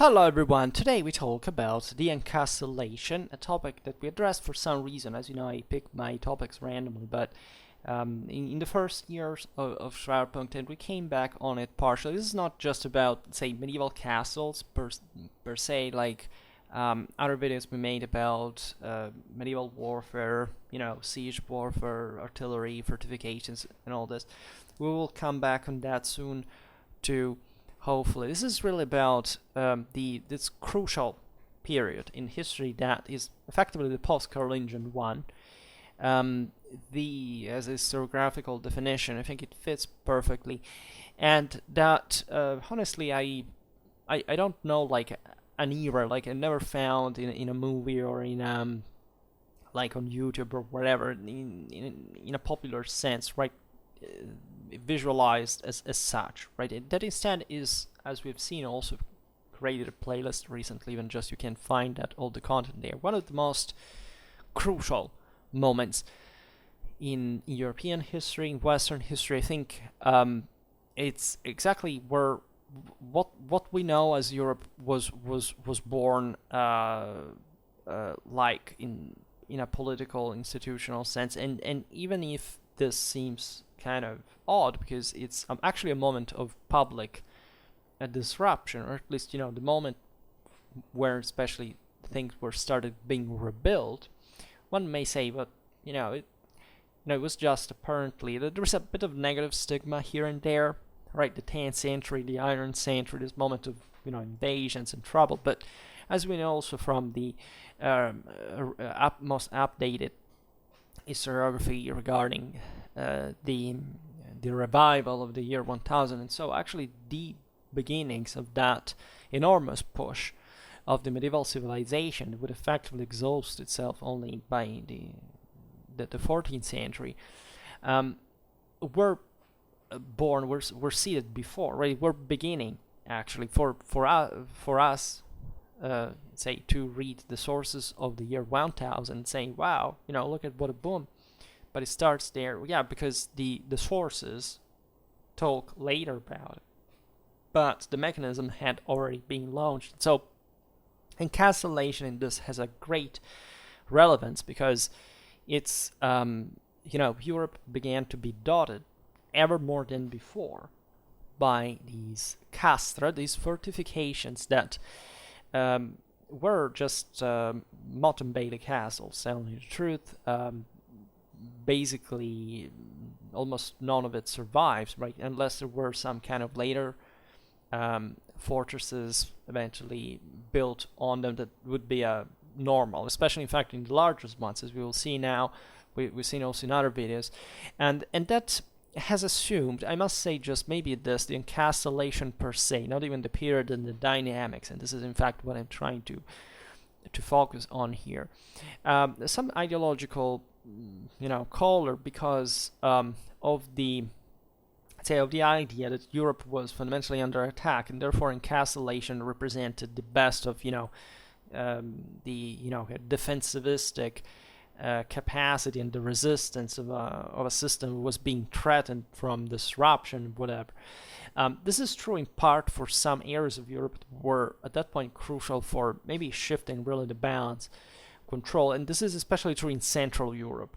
Hello everyone, today we talk about the Encastellation, a topic that we addressed for some reason. As you know, I pick my topics randomly, but in the first years of Schwerpunkt, and we came back on it partially. This is not just about, say, medieval castles per se, like other videos we made about medieval warfare, siege warfare, artillery, fortifications, and all this. We will come back on that soon too. Hopefully, this is really about this crucial period in history that is effectively the post-Carolingian one. As a historiographical definition, I think it fits perfectly, and that honestly, I don't know like an era, like I never found in a movie or in like on YouTube or whatever in a popular sense, right? Visualized as such, right? That instead is, as we've seen, also created a playlist recently, even just you can find that all the content there. One of the most crucial moments in European history, in Western history, I think it's exactly where what we know as Europe was born, like in a political institutional sense, and even if this seems kind of odd because it's actually a moment of public disruption, or at least the moment where especially things were started being rebuilt. One may say, but it was just apparently there was a bit of negative stigma here and there, right? The 10th century, the Iron Century, this moment of invasions and trouble. But as we know also from the most updated historiography regarding the revival of the year 1000, and so actually the beginnings of that enormous push of the medieval civilization that would effectively exhaust itself only by the 14th century, were born, were seeded before, right? We're beginning actually for us, say, to read the sources of the year 1000, saying, wow, look at what a boom. But it starts there, yeah, because the sources talk later about it, but the mechanism had already been launched. So Encastellation in this has a great relevance because it's Europe began to be dotted ever more than before by these castra, these fortifications that were just motte and bailey castles, telling you the truth. Basically, almost none of it survives, right? Unless there were some kind of later fortresses eventually built on them that would be normal, especially in fact in the largest ones, as we will see now. We've seen also in other videos, and that has assumed, I must say, just maybe this, the Encastellation per se, not even the period and the dynamics, and this is in fact what I'm trying to focus on here. Some ideological color because of the idea that Europe was fundamentally under attack, and therefore Encastellation represented the best of the defensivistic capacity and the resistance of a system that was being threatened from disruption, whatever. This is true in part for some areas of Europe that were at that point crucial for maybe shifting really the balance, control, and this is especially true in Central Europe.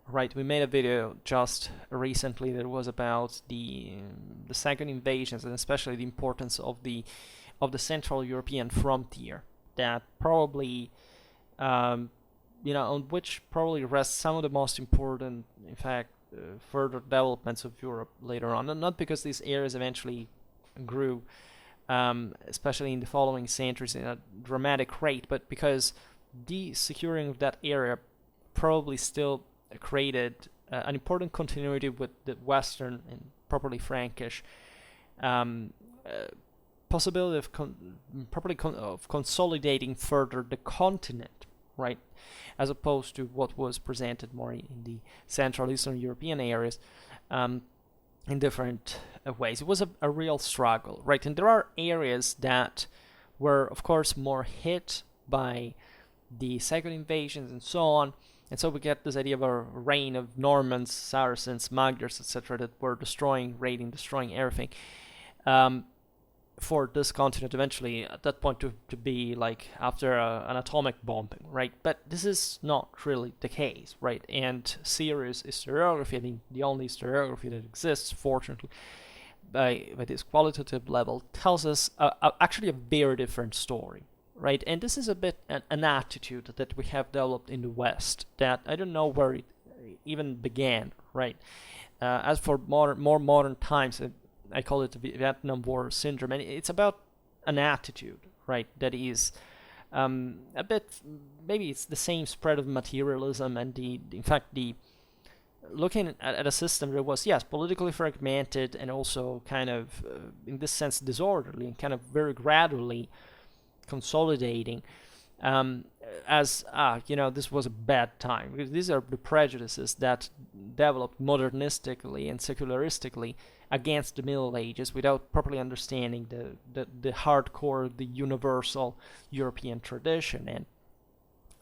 Right, we made a video just recently that was about the second invasions, and especially the importance of the Central European frontier, that probably on which probably rests some of the most important, in fact, further developments of Europe later on, and not because these areas eventually grew, especially in the following centuries, in a dramatic rate, but because the securing of that area probably still created an important continuity with the Western and properly Frankish possibility of consolidating further the continent, right, as opposed to what was presented more in the Central Eastern European areas in different ways. It was a real struggle, right? And there are areas that were, of course, more hit by the second invasions and so on. And so we get this idea of a reign of Normans, Saracens, Magyars, etc., that were destroying, raiding, destroying everything. for this continent eventually at that point to be like after an atomic bombing, right? But this is not really the case, right? And serious historiography, I mean, the only historiography that exists, fortunately, by this qualitative level, tells us actually a very different story, right? And this is a bit an attitude that we have developed in the West that I don't know where it even began, right? As for more modern times, I call it the Vietnam War syndrome, and it's about an attitude, right? That is a bit, maybe it's the same spread of materialism and in fact, looking at a system that was, yes, politically fragmented and also kind of, in this sense, disorderly and kind of very gradually consolidating. This was a bad time. Because these are the prejudices that developed modernistically and secularistically against the Middle Ages without properly understanding the hardcore, the universal European tradition and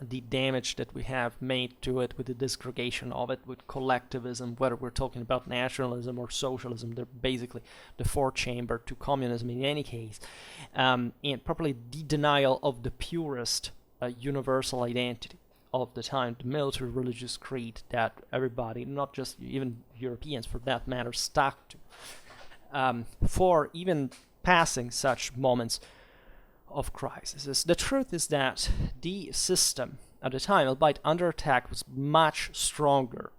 the damage that we have made to it with the disgregation of it, with collectivism, whether we're talking about nationalism or socialism. They're basically the fourth chamber to communism in any case, and properly the denial of the purest universal identity of the time, the military religious creed that everybody, not just even Europeans for that matter, stuck to, for even passing such moments of crisis. The truth is that the system at the time, albeit under attack, was much stronger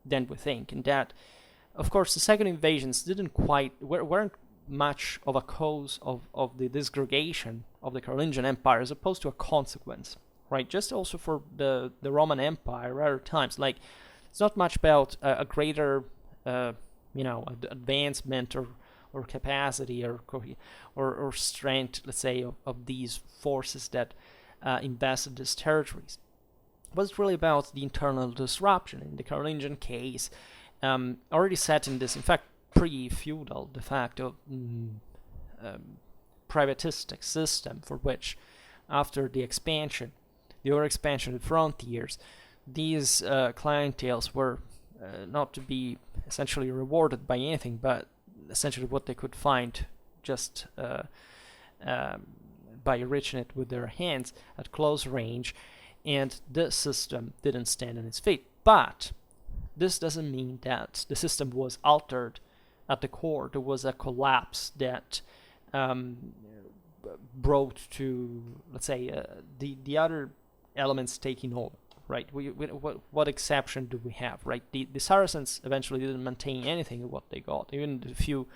than we think, and that, of course, the second invasions weren't much of a cause of the disgregation of the Carolingian Empire as opposed to a consequence, right? Just also for the Roman Empire at other times, like it's not much about a greater, advancement or capacity or strength, let's say, of these forces that invested these territories. It was really about the internal disruption. In the Carolingian case, already set in this, in fact, pre-feudal de facto privatistic system, for which, after the overexpansion of the frontiers, these clienteles were not to be essentially rewarded by anything but essentially what they could find just by reaching it with their hands at close range, and the system didn't stand on its feet. But this doesn't mean that the system was altered at the core. There was a collapse that brought to, let's say, the other elements taking over, right? What exception do we have, right? The Saracens eventually didn't maintain anything of what they got, even the few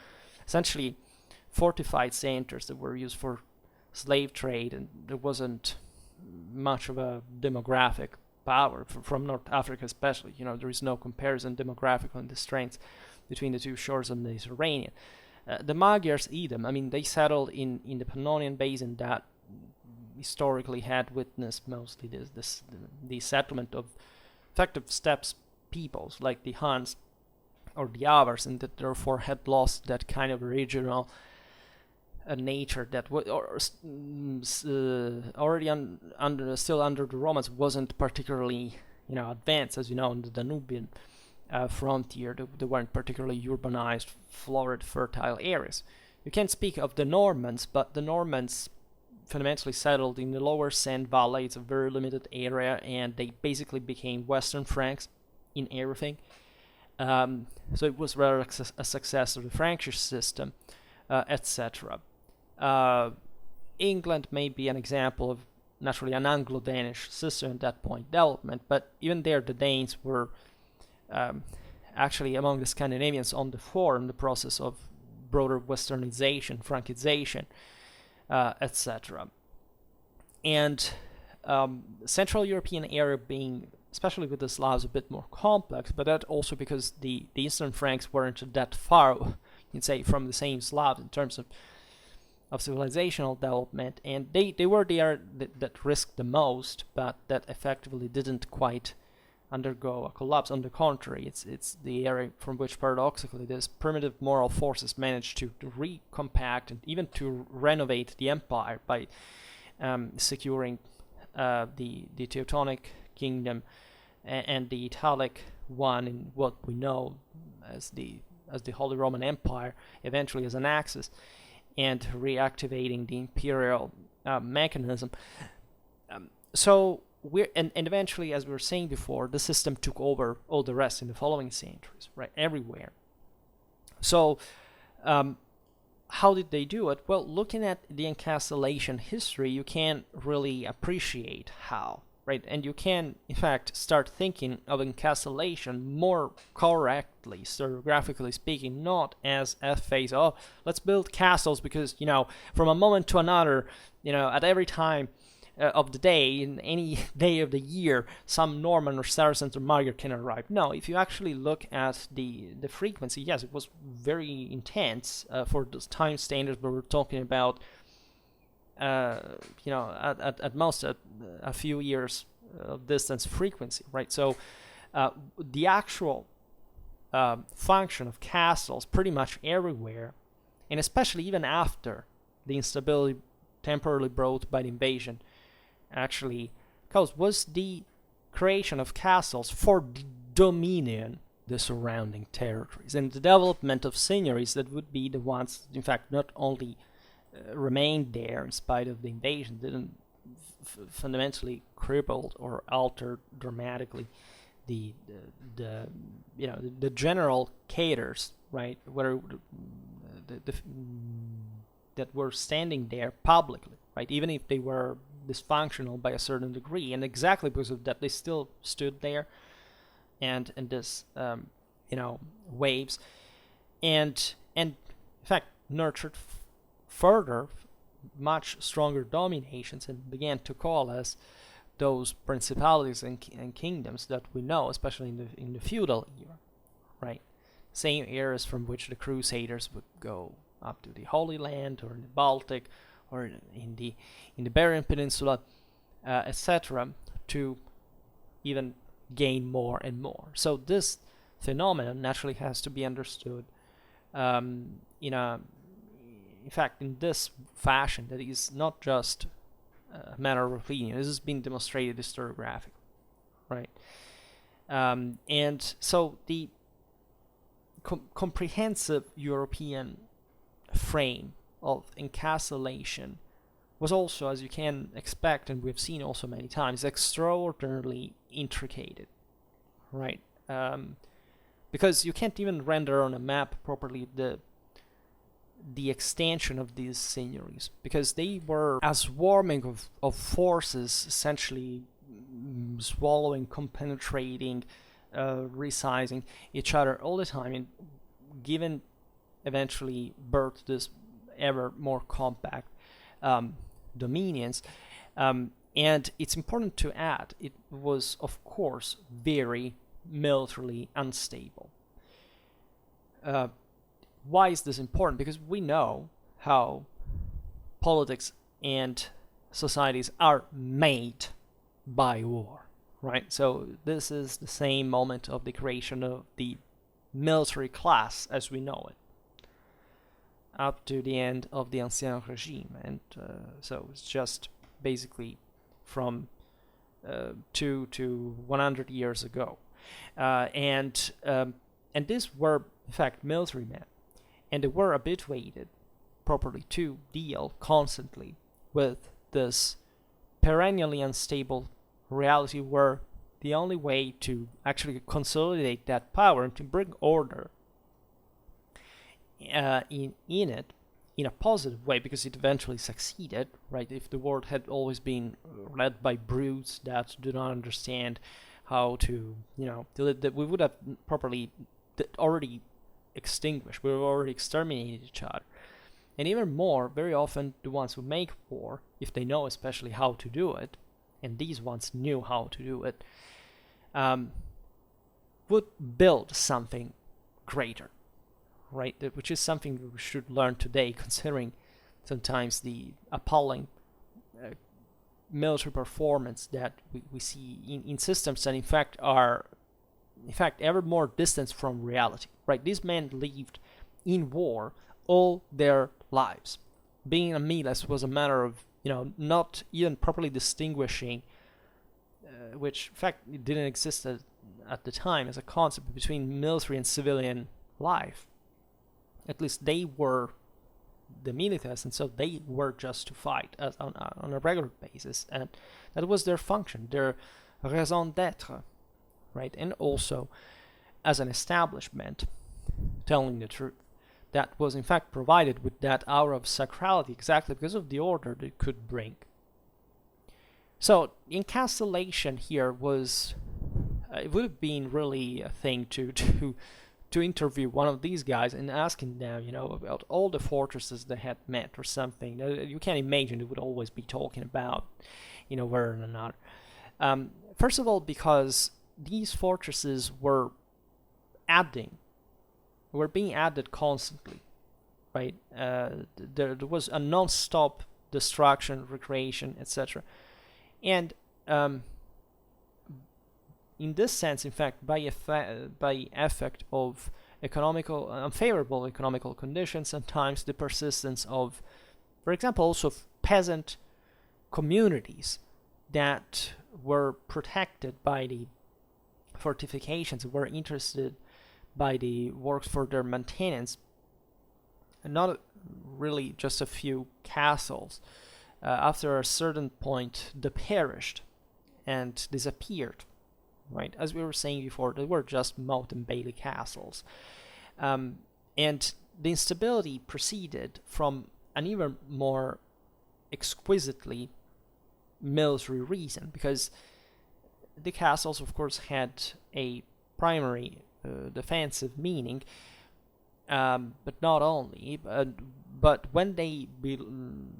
essentially fortified centers that were used for slave trade, and there wasn't much of a demographic power from North Africa especially. There is no comparison demographic on the strengths between the two shores of the Mediterranean. The Magyars, idem. I mean, they settled in the Pannonian Basin that historically had witnessed mostly the settlement of effective steppe peoples like the Huns or the Avars, and that therefore had lost that kind of regional nature that already still under the Romans wasn't particularly advanced, as you know, in the Danubian frontier. They weren't particularly urbanized, florid, fertile areas. You can't speak of the Normans, but the Normans fundamentally settled in the lower Seine Valley. It's a very limited area, and they basically became Western Franks in everything. So it was rather a success of the Frankish system, etc. England may be an example of naturally an Anglo-Danish system at that point development, but even there the Danes were actually among the Scandinavians on the fore in the process of broader westernization, Frankization, etc. And Central European area being, especially with the Slavs, a bit more complex, but that also because the Eastern Franks weren't that far, you'd say, from the same Slavs in terms of civilizational development, and they were the area that risked the most, but that effectively didn't quite undergo a collapse. On the contrary, it's the area from which paradoxically these primitive moral forces managed to recompact and even to renovate the empire by securing the Teutonic kingdom and the Italic one in what we know as the Holy Roman Empire, eventually as an axis. and reactivating the imperial mechanism. So and eventually, as we were saying before, the system took over all the rest in the following centuries, right, everywhere. So how did they do it? Well, looking at the Encastellation history, you can really appreciate how, right? And you can, in fact, start thinking of Encastellation more correctly, historiographically speaking, not as a phase, oh, let's build castles because, from a moment to another, at every time of the day, in any day of the year, some Norman or Saracen or Magyar can arrive. No, if you actually look at the frequency, yes, it was very intense for those time standards, but we're talking about, at most a few years of distance frequency, right? So the actual function of castles pretty much everywhere, and especially even after the instability temporarily brought by the invasion, actually was the creation of castles for dominion the surrounding territories and the development of seigneuries that would be the ones, in fact, not only remained there in spite of the invasion, didn't fundamentally cripple or alter dramatically the general cadres, right, where that were standing there publicly, right, even if they were dysfunctional by a certain degree, and exactly because of that they still stood there and this waves and in fact nurtured further much stronger dominations and began to coalesce those principalities and kingdoms that we know, especially in the feudal era, right? Same eras from which the Crusaders would go up to the Holy Land or in the Baltic or in the Iberian Peninsula, etc., to even gain more and more. So this phenomenon naturally has to be understood in fact, in this fashion that is not just a matter of opinion. This has been demonstrated historiographically, right? And so the comprehensive European frame of Encastellation was also, as you can expect, and we've seen also many times, extraordinarily intricated, right? Because you can't even render on a map properly the extension of these seigneuries, because they were a swarming of forces, essentially swallowing, compenetrating, resizing each other all the time, and given eventually birth to this ever more compact dominions. And it's important to add, it was of course very militarily unstable. Why is this important? Because we know how politics and societies are made by war, right? So this is the same moment of the creation of the military class as we know it, up to the end of the Ancien Regime. And so it's just basically from 2 to 100 years ago. And these were, in fact, military men. And they were habituated properly to deal constantly with this perennially unstable reality, where the only way to actually consolidate that power and to bring order in it in a positive way, because it eventually succeeded, right? If the world had always been led by brutes that do not understand how to, we would have properly already extinguished, we have already exterminated each other. And even more, very often the ones who make war, if they know especially how to do it, and these ones knew how to do it, would build something greater, right? Which is something we should learn today, considering sometimes the appalling military performance that we see in systems that in fact are ever more distant from reality, right? These men lived in war all their lives. Being a miles was a matter of, not even properly distinguishing, which in fact it didn't exist at the time as a concept, between military and civilian life. At least they were the militaries, and so they were just to fight on a regular basis, and that was their function, their raison d'être, right? And also as an establishment, telling the truth, that was in fact provided with that aura of sacrality exactly because of the order they could bring. So Encastellation here was, it would have been really a thing to interview one of these guys and asking them, about all the fortresses they had met or something. You can't imagine they would always be talking about, one or another. First of all, because these fortresses were being added constantly, right? There was a non-stop destruction, recreation, etc. And in this sense, in fact, by effect of unfavorable economical conditions, sometimes the persistence of, for example, also peasant communities that were protected by the fortifications, were interested by the works for their maintenance, and not really just a few castles. After a certain point, they perished and disappeared, right? As we were saying before, they were just moat and bailey castles. And the instability proceeded from an even more exquisitely military reason, because the castles, of course, had a primary defensive meaning, but not only, but when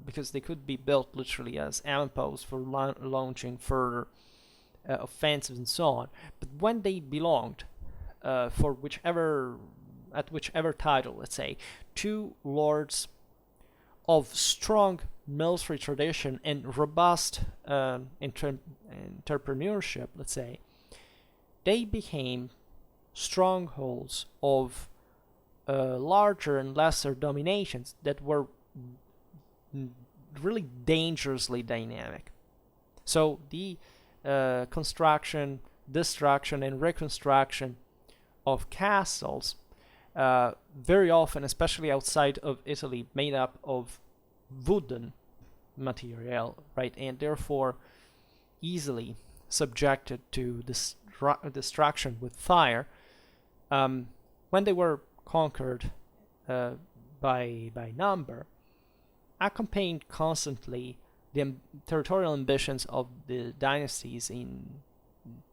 because they could be built literally as avant-posts for launching further offensives and so on, but when they belonged at whichever title, let's say, to lords of strong military tradition and robust entrepreneurship, let's say, they became strongholds of larger and lesser dominations that were really dangerously dynamic. So the construction, destruction, and reconstruction of castles, very often, especially outside of Italy, made up of wooden material, right, and therefore easily subjected to destruction with fire. When they were conquered by number, accompanied constantly the territorial ambitions of the dynasties in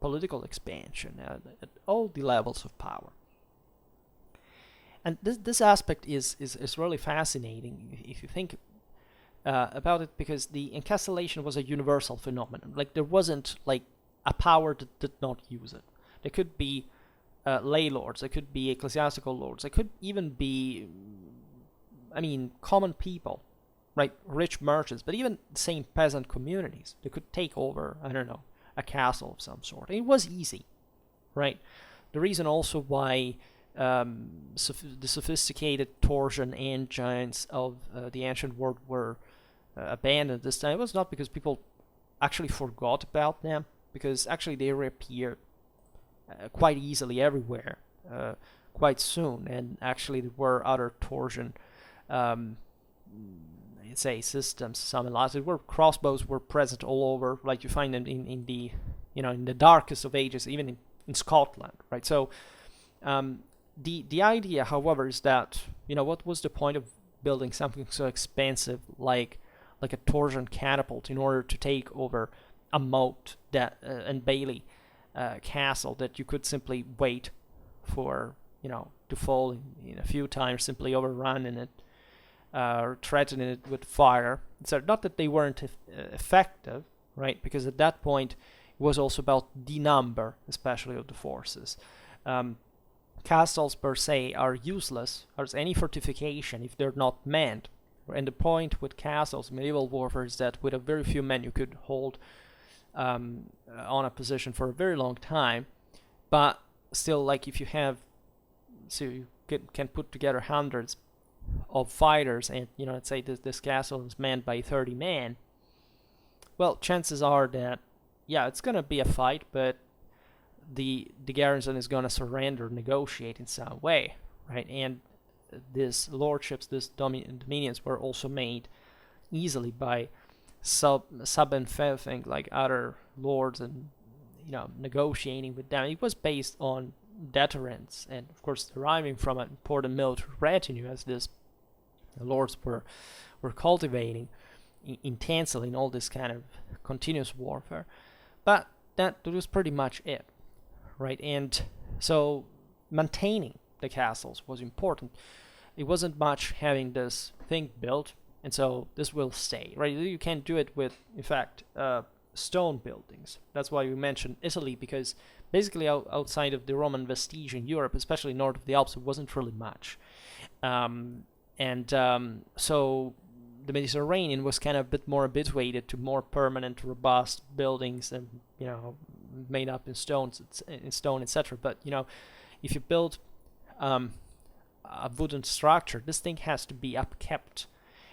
political expansion at all the levels of power. And this aspect is really fascinating if you think about it, because the encastellation was a universal phenomenon. Like, there wasn't like a power that did not use it. There could be lay lords, there could be ecclesiastical lords, there could even be, common people, right, rich merchants, but even the same peasant communities. They could take over, a castle of some sort. And it was easy, right? The reason also why the sophisticated torsion engines of the ancient world were abandoned this time, it was not because people actually forgot about them, because actually they reappeared quite easily everywhere quite soon, and actually there were other torsion systems. Some elastic where crossbows were present all over, like you find them in the in the darkest of ages, even in Scotland, right? So the idea, however, is that what was the point of building something so expensive like a torsion catapult in order to take over a moat that and bailey castle that you could simply wait for to fall in a few times, simply overrunning it or threatening it with fire. So not that they weren't effective, right? Because at that point it was also about the number, especially of the forces. Castles per se are useless as any fortification if they're not manned. And the point with castles in medieval warfare is that with a very few men you could hold on a position for a very long time, but still, like, if you have, so you can put together hundreds of fighters, and let's say this castle is manned by 30 men, well, chances are that it's gonna be a fight, but the garrison is gonna surrender, negotiate in some way, right? And these lordships, these dominions were also made easily by sub-infeoffing like other lords and negotiating with them. It was based on deterrence and of course deriving from an important military retinue as these lords were cultivating intensely in all this kind of continuous warfare. But that was pretty much it, right? And so maintaining the castles was important. It wasn't much having this thing built, and so this will stay, right? You can't do it with, in fact, stone buildings. That's why we mentioned Italy, because basically outside of the Roman vestige in Europe, especially north of the Alps, it wasn't really much. So the Mediterranean was kind of a bit more habituated to more permanent, robust buildings and made up in stone, etc. But if you build a wooden structure, this thing has to be upkept,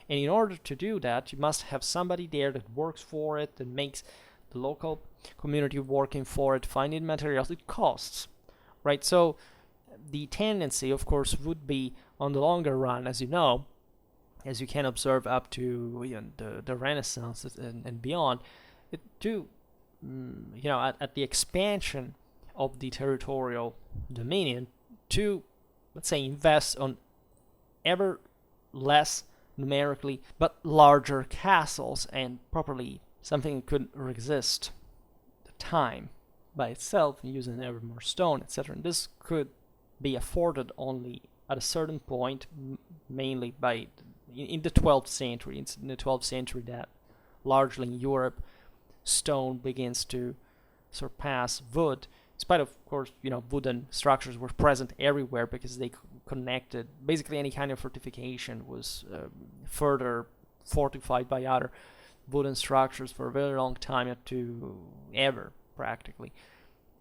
and in order to do that, you must have somebody there that works for it, that makes the local community working for it, finding materials. It costs, right? So the tendency, of course, would be on the longer run, as you can observe up to the Renaissance and beyond, at the expansion of the territorial dominion, to, let's say, invest on ever less numerically but larger castles, and properly something that could resist the time by itself using ever more stone, etc. And this could be afforded only at a certain point, mainly by in the 12th century. It's in the 12th century that largely in Europe stone begins to surpass wood. In spite of course, wooden structures were present everywhere because they connected. Basically, any kind of fortification was further fortified by other wooden structures for a very long time, up to ever practically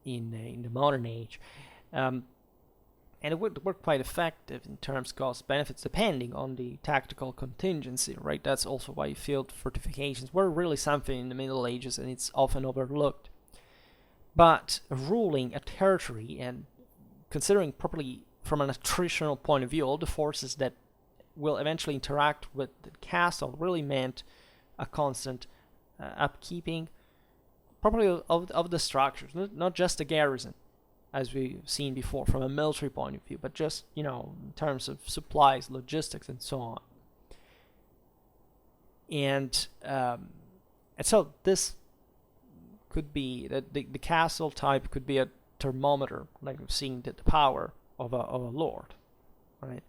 in the modern age. And it would work quite effective in terms of cost benefits, depending on the tactical contingency, right? That's also why field fortifications were really something in the Middle Ages, and it's often overlooked. But ruling a territory and considering properly from an attritional point of view all the forces that will eventually interact with the castle really meant a constant upkeeping properly of the structures, not just the garrison, as we've seen before from a military point of view, but just, in terms of supplies, logistics, and so on. And so this could be, that the castle type could be a thermometer, like we've seen the power of a lord, right?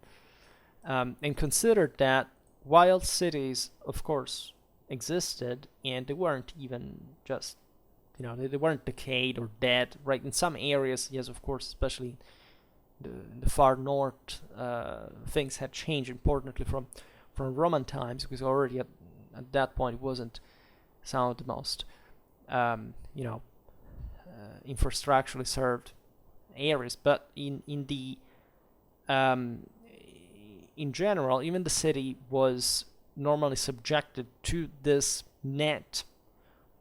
And consider that while cities, of course, existed, and they weren't even just they weren't decayed or dead, right? In some areas, yes, of course, especially the far north, things had changed importantly from Roman times, because already at that point it wasn't some of the most, infrastructurally served areas. But in general, even the city was normally subjected to this net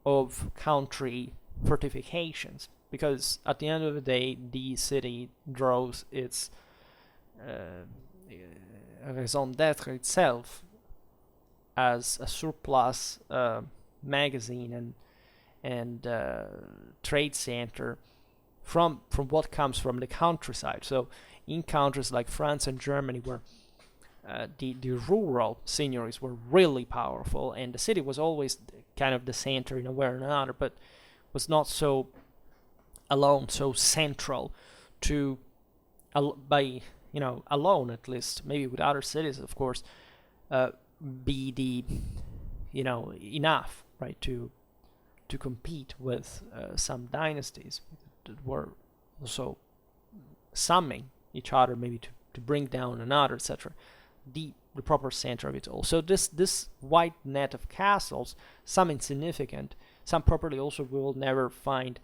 of country fortifications, because at the end of the day, the city draws its raison d'être itself as a surplus magazine and trade center from what comes from the countryside. So in countries like France and Germany, where the rural seigneuries were really powerful, and the city was always kind of the center in a way or another, but was not so alone, so central to, alone at least, maybe with other cities, of course, be the, enough, right, to compete with some dynasties that were also summing each other, maybe to bring down another, etc. The proper center of it all. So this wide net of castles, some insignificant, some properly also we will never find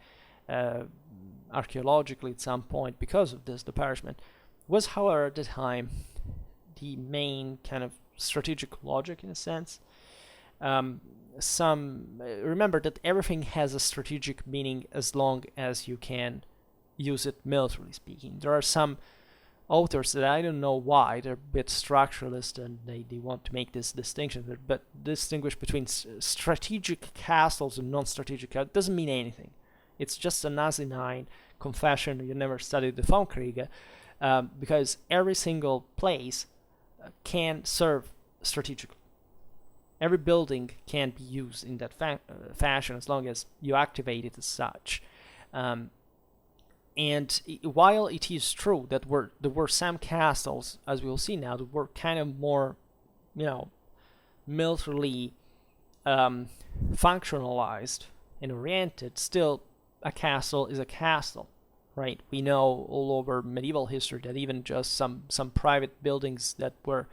archaeologically at some point because of this disparagement, was, however, at the time the main kind of strategic logic in a sense. Remember that everything has a strategic meaning as long as you can use it militarily speaking. There are some authors that I don't know why, they're a bit structuralist and they want to make this distinction, but distinguish between strategic castles and non-strategic castles doesn't mean anything. It's just an asinine confession you never studied the Kriege, because every single place can serve strategically. Every building can be used in that fashion as long as you activate it as such. And while it is true that there were some castles, as we will see now, that were kind of more, militarily functionalized and oriented, still a castle is a castle, right? We know all over medieval history that even just some private buildings that were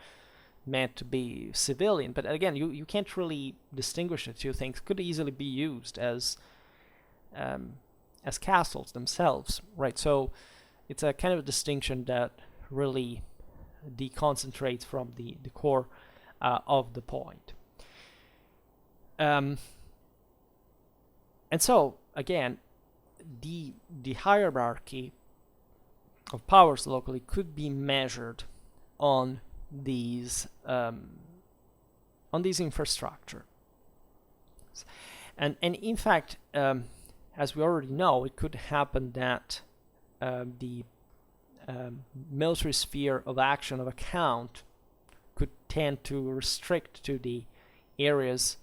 meant to be civilian, but again, you can't really distinguish the two things, could easily be used as castles themselves, right? So it's a kind of a distinction that really deconcentrates from the core of the point. And so again, the hierarchy of powers locally could be measured on these infrastructure, and in fact, as we already know, it could happen that the military sphere of action of a count could tend to restrict to the areas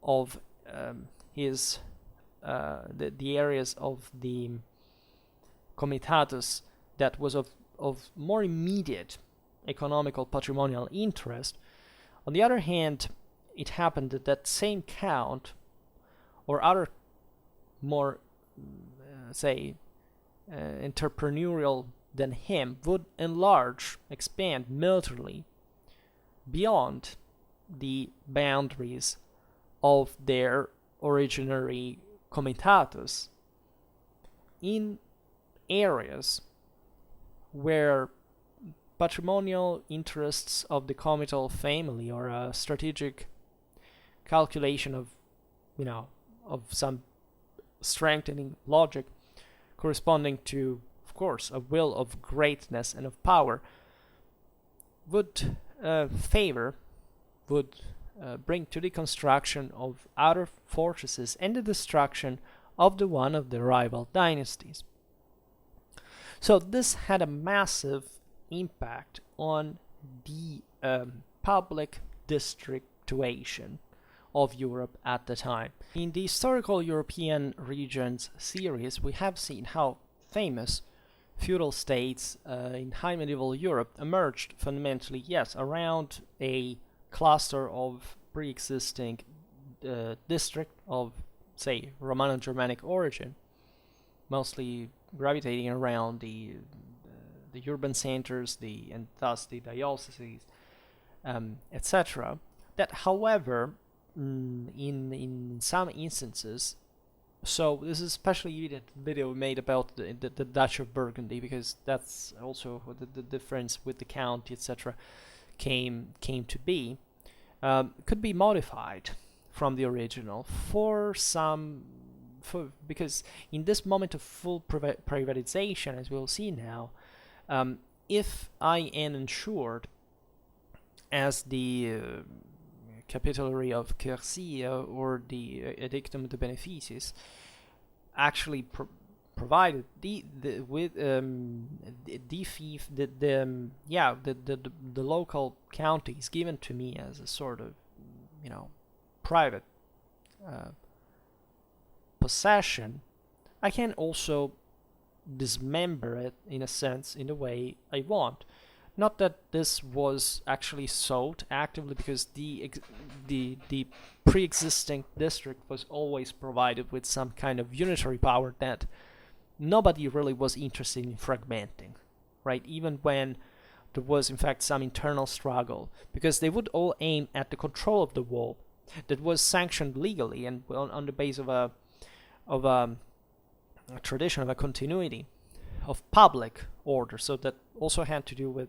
of the areas of the comitatus that was of more immediate economical patrimonial interest. On the other hand, it happened that same count or other more entrepreneurial than him would expand militarily beyond the boundaries of their originary comitatus in areas where patrimonial interests of the comital family or a strategic calculation of some strengthening logic corresponding to, of course, a will of greatness and of power would bring to the construction of outer fortresses and the destruction of the one of the rival dynasties. So this had a massive impact on the public districtuation of Europe at the time. In the Historical European Regions series, we have seen how famous feudal states in high medieval Europe emerged fundamentally, yes, around a cluster of pre-existing district of, say, Romano-Germanic origin, mostly gravitating around the urban centers, and thus the dioceses, etc. That, however, in some instances, so this is especially the video we made about the Duchy of Burgundy, because that's also the difference with the county, etc. came to be, could be modified from the original because in this moment of full privatization, as we'll see now, if I am ensured as the Capitulary of Quercy or the Edictum de Beneficis actually provided the fief, the local county is given to me as a sort of private possession, I can also dismember it in a sense, in the way I want. Not that this was actually sought actively, because the pre-existing district was always provided with some kind of unitary power that nobody really was interested in fragmenting, right? Even when there was in fact some internal struggle, because they would all aim at the control of the wall that was sanctioned legally and on the base of a tradition, of a continuity of public order. So that also had to do with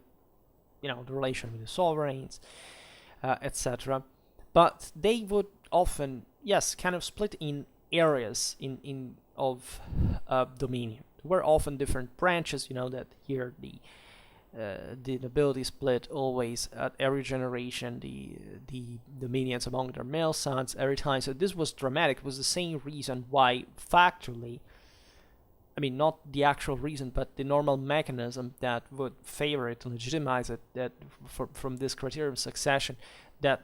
the relation with the sovereigns, etc. But they would often, yes, kind of split in areas of dominion. There were often different branches, that here the the nobility split always at every generation, the dominions among their male sons every time. So this was dramatic. It was the same reason why factually, I mean, not the actual reason, but the normal mechanism that would favor it and legitimize it, that from this criterion of succession, that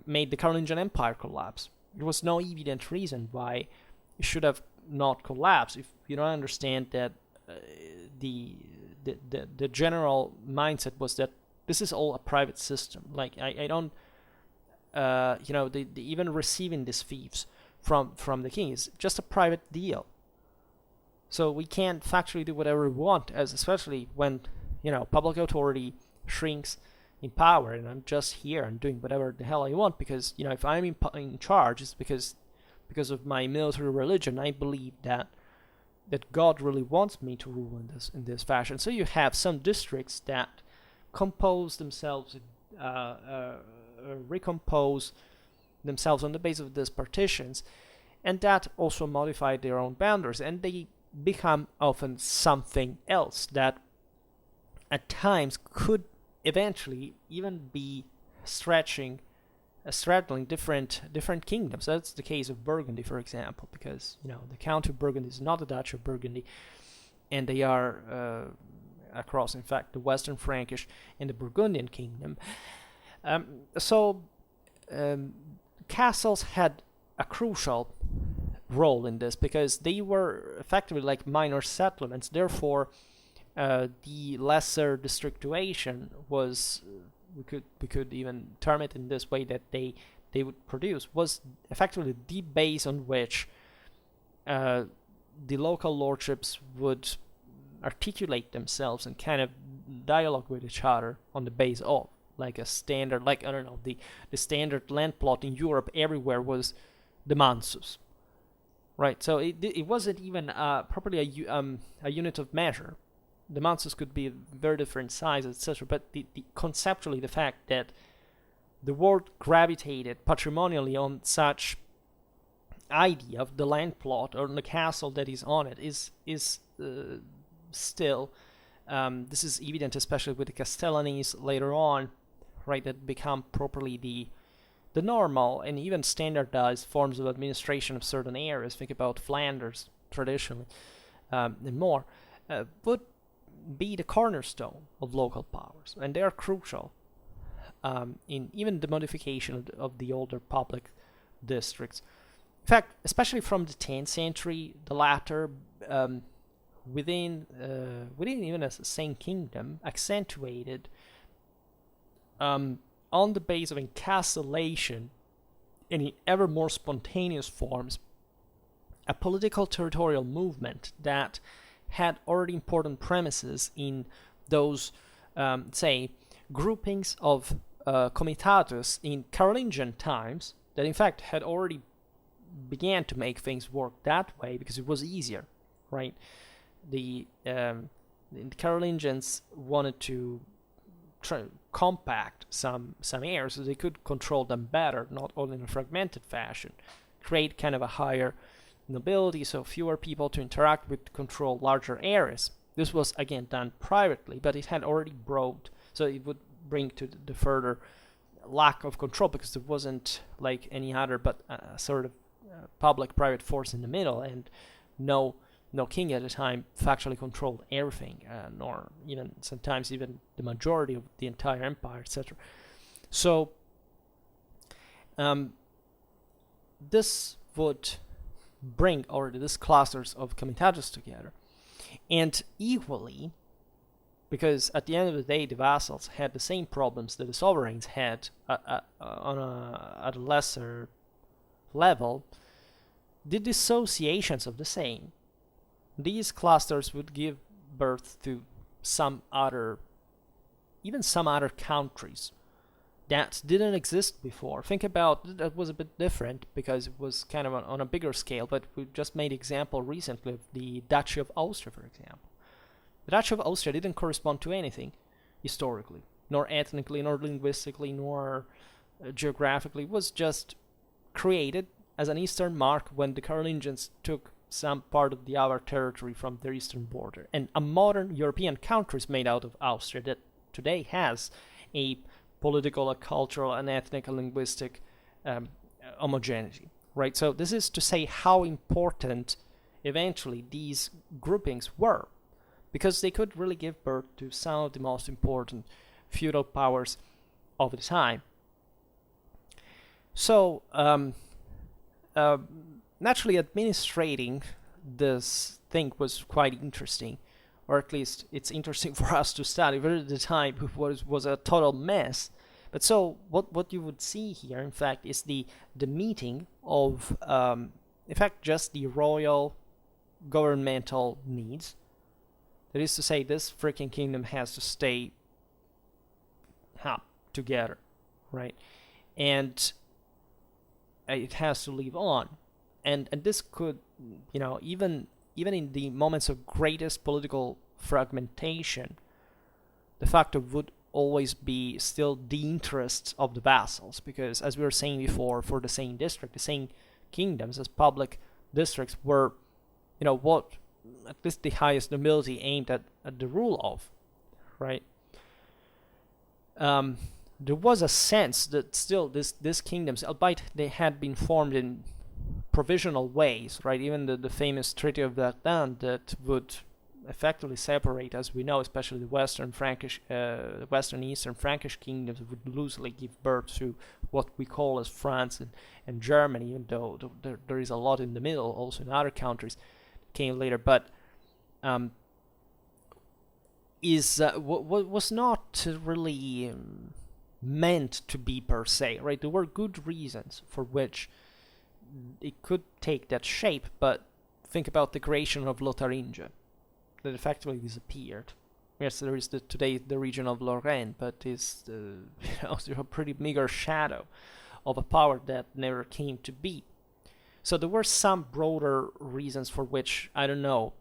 made the Carolingian Empire collapse. There was no evident reason why it should have not collapsed. If you don't understand that the general mindset was that this is all a private system. Like I don't, the even receiving these fiefs from the king is just a private deal. So we can't factually do whatever we want, as especially when public authority shrinks in power, and I'm just here and doing whatever the hell I want because if I'm in charge, it's because of my military religion. I believe that God really wants me to rule in this fashion. So you have some districts that compose themselves, recompose themselves on the basis of these partitions, and that also modify their own boundaries, and they become often something else that at times could eventually even be straddling different kingdoms. That's the case of Burgundy, for example, because the County of Burgundy is not the Duchy of Burgundy, and they are across, in fact, the Western Frankish and the Burgundian kingdom. Castles had a crucial role in this because they were effectively like minor settlements. Therefore, the lesser districtuation was, we could even term it in this way, that they would produce, was effectively the base on which the local lordships would articulate themselves and kind of dialogue with each other on the base of, like a standard, like, I don't know, the standard land plot in Europe everywhere was the mansus, right? So it wasn't even properly a unit of measure. The mansus could be very different sizes, etc. But the conceptually, the fact that the world gravitated patrimonially on such idea of the land plot or the castle that is on it is still, this is evident especially with the Castellanese later on, right, that become properly the normal and even standardized forms of administration of certain areas. Think about Flanders traditionally, and more, would be the cornerstone of local powers, and they are crucial in even the modification of the older public districts. In fact, especially from the 10th century, the latter, within even a same kingdom, accentuated on the base of encastellation and in ever more spontaneous forms, a political territorial movement that had already important premises in those, say, groupings of comitatus in Carolingian times that in fact had already began to make things work that way because it was easier, right? The Carolingians wanted to compact some areas so they could control them better, not only in a fragmented fashion, create kind of a higher nobility, so fewer people to interact with, control larger areas. This was again done privately, but it had already brought, so it would bring to the further lack of control because there wasn't like any other but a sort of public-private force in the middle, and no king at the time factually controlled everything, nor even sometimes even the majority of the entire empire, etc. So this would bring already these clusters of comitatus together, and equally, because at the end of the day the vassals had the same problems that the sovereigns had at a lesser level, the dissociations of the same. These clusters would give birth to some other countries that didn't exist before. Think about, that was a bit different because it was kind of on a bigger scale, but we just made example recently of the Duchy of Austria, for example. The Duchy of Austria didn't correspond to anything historically, nor ethnically, nor linguistically, nor geographically. It was just created as an eastern mark when the Carolingians took some part of our territory from their eastern border. And a modern European country is made out of Austria that today has a political, a cultural, an ethnic, a linguistic homogeneity, right? So this is to say how important eventually these groupings were, because they could really give birth to some of the most important feudal powers of the time. So naturally, administrating this thing was quite interesting, or at least it's interesting for us to study. But at the time, it was a total mess. But so what you would see here, in fact, is the meeting of, in fact, just the royal governmental needs. That is to say, this freaking kingdom has to stay together, right? And it has to live on. And this could, even in the moments of greatest political fragmentation, the factor would always be still the interests of the vassals, because as we were saying before, for the same district, the same kingdoms as public districts were, what at least the highest nobility aimed at the rule of, right? There was a sense that still these kingdoms, albeit they had been formed in provisional ways, right? Even the famous Treaty of Verdun that would effectively separate, as we know, especially the Western Eastern Frankish kingdoms, would loosely give birth to what we call as France and Germany, even though there is a lot in the middle, also in other countries came later. But was not really meant to be per se, right? There were good reasons for which it could take that shape, but think about the creation of Lotharingia, that effectively disappeared. Yes, there is today the region of Lorraine, but is a pretty meager shadow of a power that never came to be. So there were some broader reasons for which, I don't know,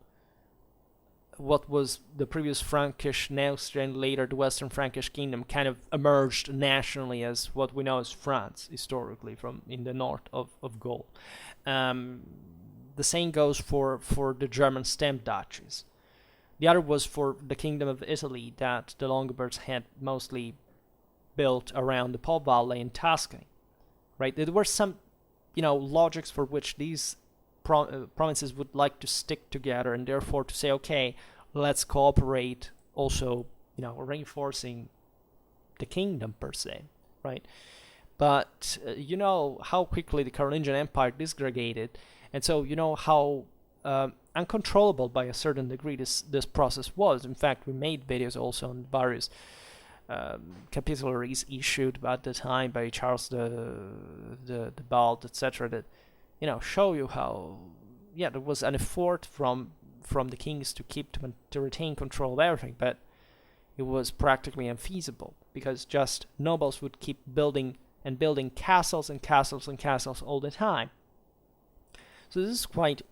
what was the previous Frankish, Neustrian, later the Western Frankish kingdom kind of emerged nationally as what we know as France, historically, from in the north of Gaul. The same goes for the German stem duchies. The other was for the Kingdom of Italy that the Longobards had mostly built around the Po Valley in Tuscany, right? There were some, logics for which these provinces would like to stick together, and therefore to say, okay, let's cooperate, also, reinforcing the kingdom per se, right? But how quickly the Carolingian Empire disgregated, and so how uncontrollable by a certain degree this process was. In fact, we made videos also on various capitularies issued at the time by Charles the Bald, etc., that show you how there was an effort from the kings to retain control of everything, but it was practically unfeasible, because just nobles would keep building and building castles and castles and castles all the time. So this is quite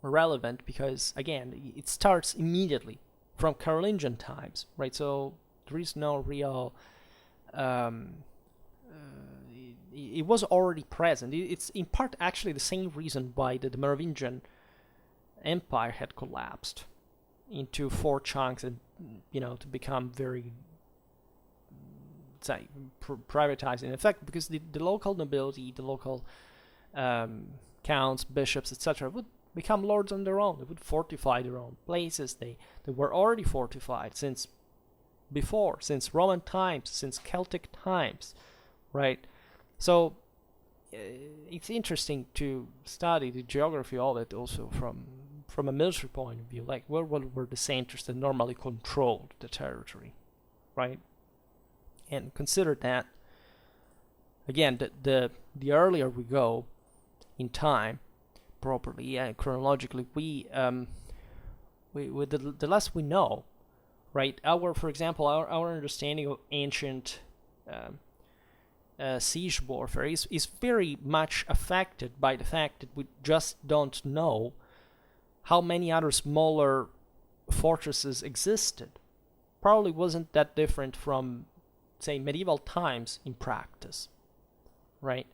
relevant because, again, it starts immediately from Carolingian times, right? So there is no real it was already present. It's in part actually the same reason why the Merovingian Empire had collapsed into 4 chunks, and to become very privatized in effect, because the local nobility, the local counts, bishops, etc., would become lords on their own. They would fortify their own places. They were already fortified since Roman times, since Celtic times, right? So it's interesting to study the geography of it also from a military point of view, like where were the centers that normally controlled the territory, right? And consider that, again, the earlier we go in time, properly and chronologically, the less we know, right? For example, our understanding of ancient siege warfare is very much affected by the fact that we just don't know how many other smaller fortresses existed. Probably wasn't that different from, say, medieval times in practice, right?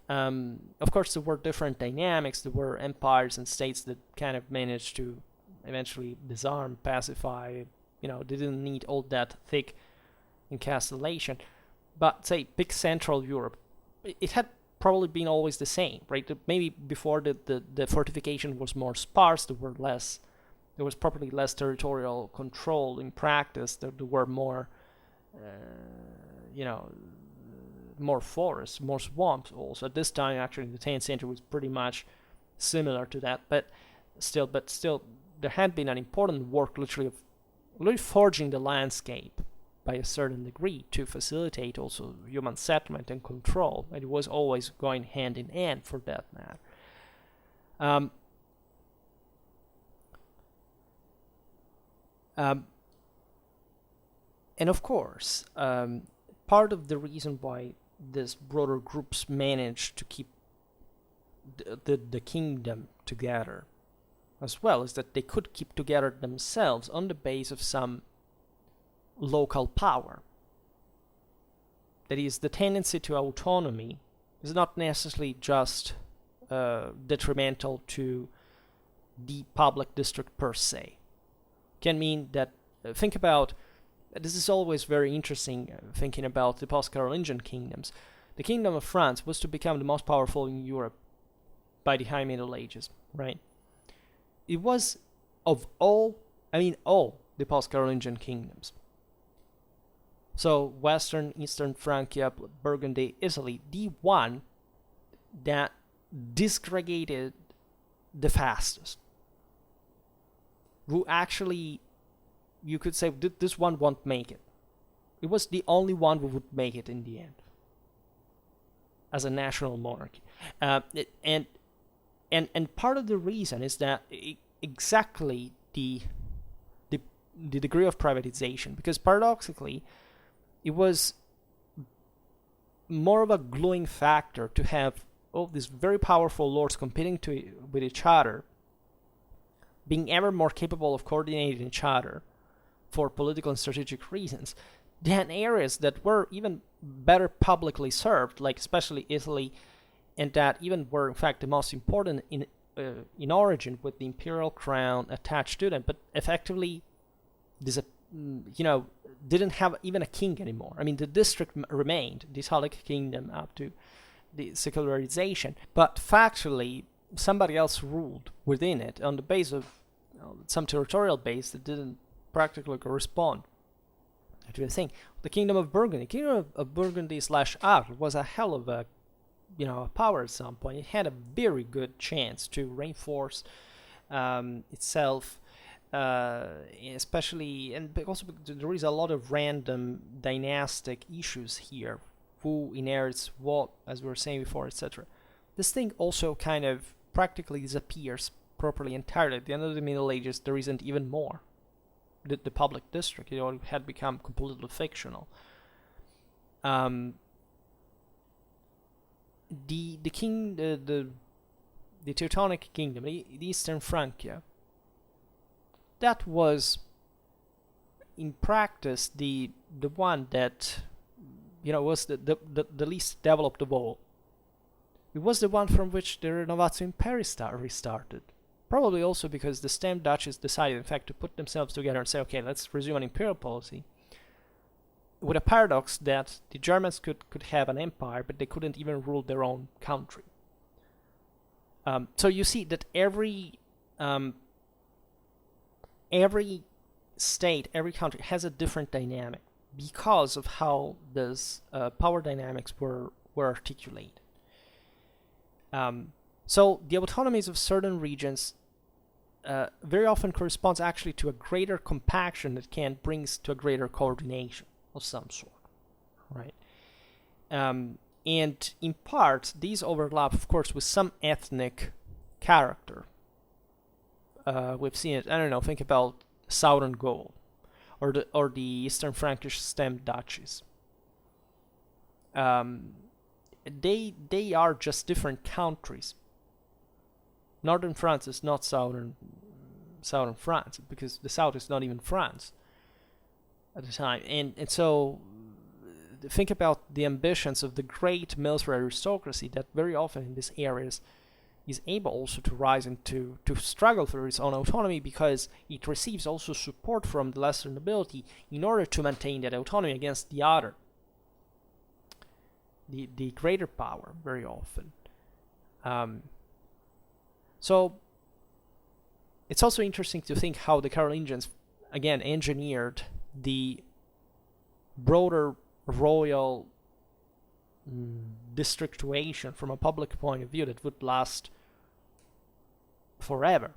Of course, there were different dynamics. There were empires and states that kind of managed to eventually disarm, pacify. They didn't need all that thick Encastellation. But say pick Central Europe, it had probably been always the same, right? Maybe before the fortification was more sparse, there was probably less territorial control in practice. There were more, more forests, more swamps also. At this time, actually, the 10th century was pretty much similar to that, but still, there had been an important work literally forging the landscape by a certain degree to facilitate also human settlement and control. And it was always going hand in hand for that matter. And of course, part of the reason why these broader groups managed to keep the kingdom together as well is that they could keep together themselves on the base of some local power. That is, the tendency to autonomy is not necessarily just detrimental to the public district per se. Can mean that, think about, this is always very interesting, thinking about the post-Carolingian kingdoms. The Kingdom of France was to become the most powerful in Europe by the High Middle Ages, right? It was, of all the post-Carolingian kingdoms. So Western, Eastern Francia, Burgundy, Italy, the one that disgregated the fastest. Who actually, you could say, this one won't make it. It was the only one who would make it in the end as a national monarchy. And part of the reason is that exactly the degree of privatization, because paradoxically, it was more of a gluing factor to have all these very powerful lords competing with each other, being ever more capable of coordinating each other for political and strategic reasons, than areas that were even better publicly served, like especially Italy, and that even were in fact the most important in origin, with the imperial crown attached to them, but effectively didn't have even a king anymore. I mean, the district remained, the Italic kingdom, up to the secularization, but factually somebody else ruled within it on the base of some territorial base that didn't practically correspond to the thing. The Kingdom of Burgundy, Burgundy/Arles was a hell of a power at some point. It had a very good chance to reinforce itself, especially, and also there is a lot of random dynastic issues here. Who inherits what, as we were saying before, etc. This thing also kind of practically disappears properly entirely. At the end of the Middle Ages, there isn't even more. The public district, had become completely fictional. The Teutonic Kingdom, the Eastern Francia, that was in practice the one that was the least developed of all. It was the one from which the Renovatio Imperii restarted. Probably also because the stem duchies decided, in fact, to put themselves together and say, okay, let's resume an imperial policy. With a paradox that the Germans could have an empire, but they couldn't even rule their own country. So you see that every state, every country has a different dynamic because of how these power dynamics were articulated. So the autonomies of certain regions very often corresponds actually to a greater compaction that brings to a greater coordination of some sort, right? And in part, these overlap, of course, with some ethnic character. We've seen it. I don't know. Think about Southern Gaul, or the Eastern Frankish stem duchies. They are just different countries. Northern France is not southern France, because the south is not even France at the time. And so think about the ambitions of the great military aristocracy that very often in these areas, is able also to rise and to struggle for its own autonomy, because it receives also support from the lesser nobility in order to maintain that autonomy against the other, the greater power, very often. So it's also interesting to think how the Carolingians, again, engineered the broader royal districtuation from a public point of view that would last forever.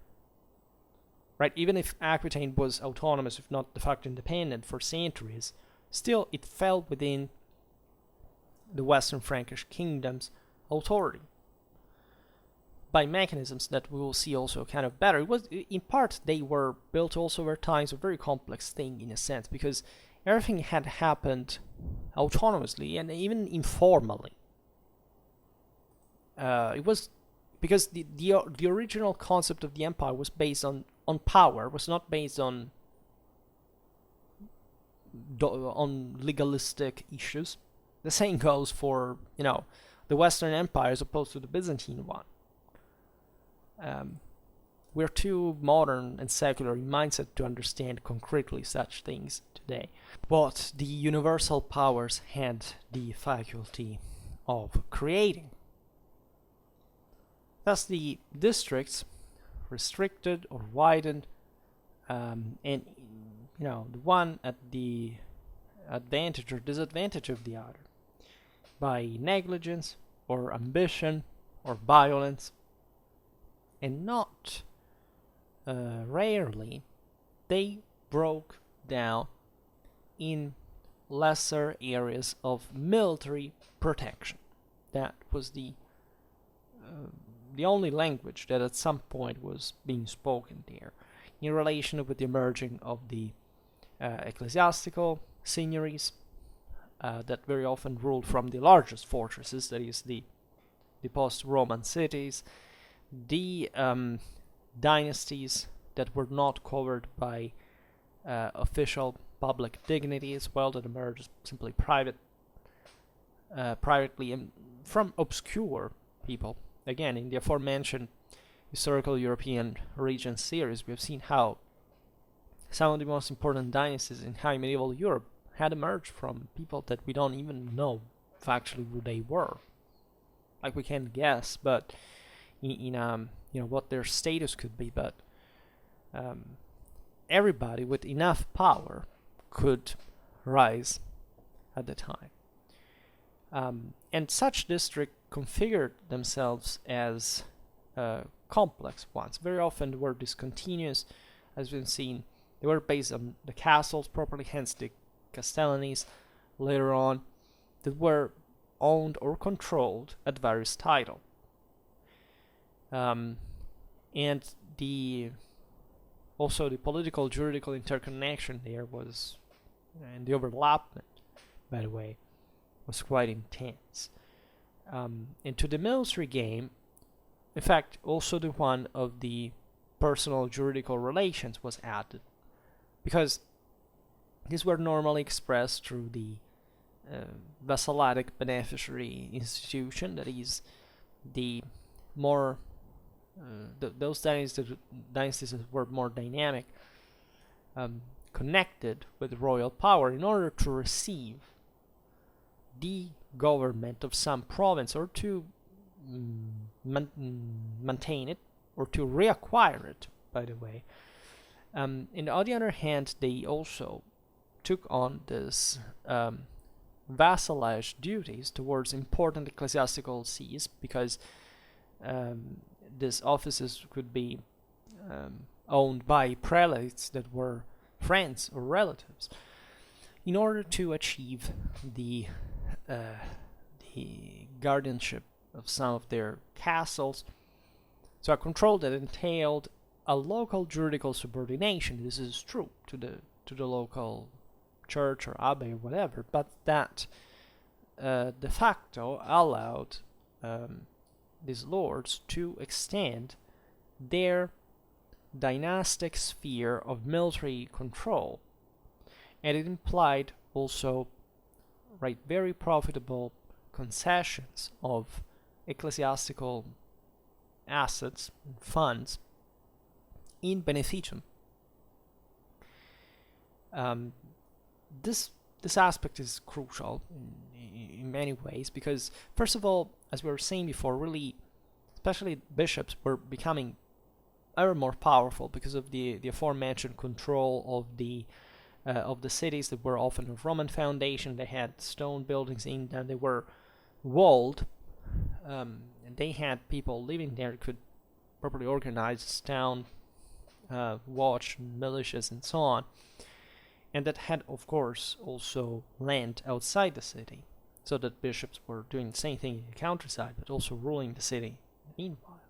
Right? Even if Aquitaine was autonomous, if not de facto independent for centuries, still it fell within the Western Frankish kingdom's authority by mechanisms that we will see also kind of better. It was, in part, they were built also over time, so a very complex thing in a sense, because everything had happened autonomously and even informally. It was because the original concept of the empire was based on power, was not based on legalistic issues. The same goes for, the Western Empire as opposed to the Byzantine one. We're too modern and secular in mindset to understand concretely such things today. But the universal powers had the faculty of creating. Thus the districts restricted or widened, and the one at the advantage or disadvantage of the other by negligence or ambition or violence, and not rarely they broke down in lesser areas of military protection. That was the only language that at some point was being spoken there, in relation with the emerging of the ecclesiastical signories that very often ruled from the largest fortresses, that is the post-Roman cities, the dynasties that were not covered by official public dignity as well, that emerged simply privately and from obscure people. Again, in the aforementioned historical European region series, we have seen how some of the most important dynasties in high medieval Europe had emerged from people that we don't even know factually who they were. Like, we can guess, but what their status could be, but everybody with enough power could rise at the time. And such districts configured themselves as complex ones. Very often were discontinuous, as we've seen. They were based on the castles properly, hence the castellanies later on, that were owned or controlled at various titles. And also the political juridical interconnection there was, and the overlap, by the way, was quite intense. And to the military game, in fact, also the one of the personal juridical relations was added, because these were normally expressed through the vassalatic beneficiary institution, that is, the more those dynasties that were more dynamic, connected with royal power, in order to receive the government of some province, or to maintain it, or to reacquire it, by the way. And on the other hand, they also took on this vassalage duties towards important ecclesiastical sees, because these offices could be owned by prelates that were friends or relatives, in order to achieve the guardianship of some of their castles. So a control that entailed a local juridical subordination. This is true to the local church or abbey or whatever, but that de facto allowed these lords to extend their dynastic sphere of military control, and it implied also very profitable concessions of ecclesiastical assets, funds in beneficium. This aspect is crucial in many ways because, first of all, as we were saying before, really, especially bishops were becoming ever more powerful because of the aforementioned control of the cities that were often of Roman foundation. They had stone buildings in them. They were walled, and they had people living there who could properly organize town, watch, militias, and so on. And that had, of course, also land outside the city, so that bishops were doing the same thing in the countryside, but also ruling the city meanwhile.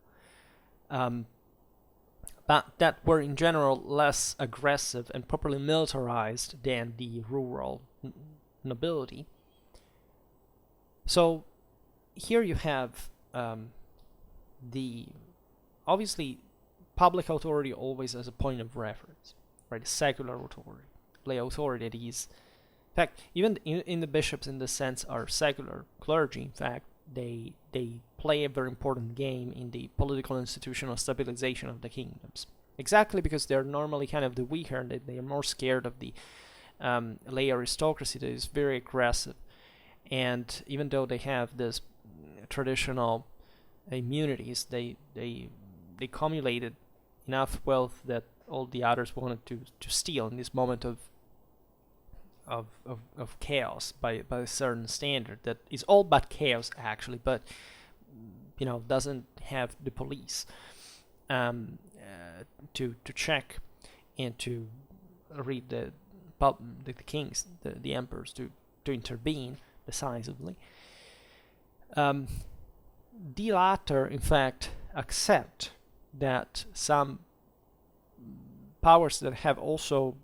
But that were in general less aggressive and properly militarized than the rural nobility. So here you have the obviously public authority always as a point of reference, right? Secular authority, lay authority that is, in fact, even in the bishops in this sense are secular clergy. In fact, they play a very important game in the political institutional stabilization of the kingdoms. Exactly because they're normally kind of the weaker and they are more scared of the lay aristocracy that is very aggressive. And even though they have this traditional immunities, they accumulated enough wealth that all the others wanted to steal in this moment of chaos by a certain standard that is all but chaos actually, but doesn't have the police to check and to read the kings, the emperors to intervene decisively. The latter, in fact, accept that some powers that have also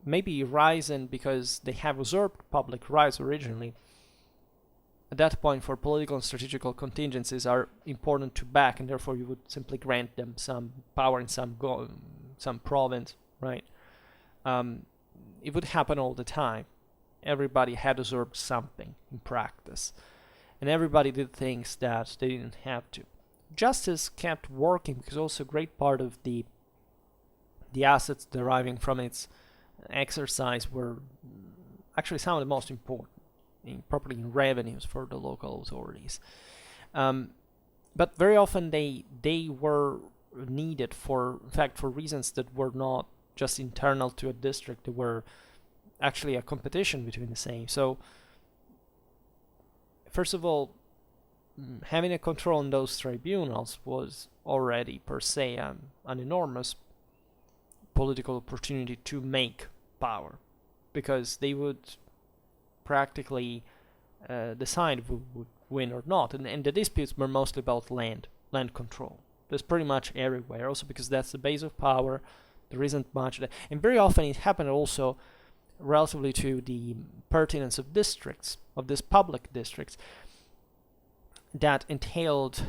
maybe risen because they have usurped public rights originally, at that point for political and strategical contingencies are important to back, and therefore you would simply grant them some power in some province, right? It would happen all the time. Everybody had usurped something in practice, and everybody did things that they didn't have to. Justice kept working because also a great part of the assets deriving from its exercise were actually some of the most important, properly in revenues for the local authorities. But very often they were needed for reasons that were not just internal to a district. They were actually a competition between the same. So first of all, having a control on those tribunals was already per se an enormous political opportunity to make power, because they would practically decide who would win or not, and the disputes were mostly about land control. There's pretty much everywhere, also because that's the base of power. There isn't much, and very often it happened also relatively to the pertinence of districts, of these public districts, that entailed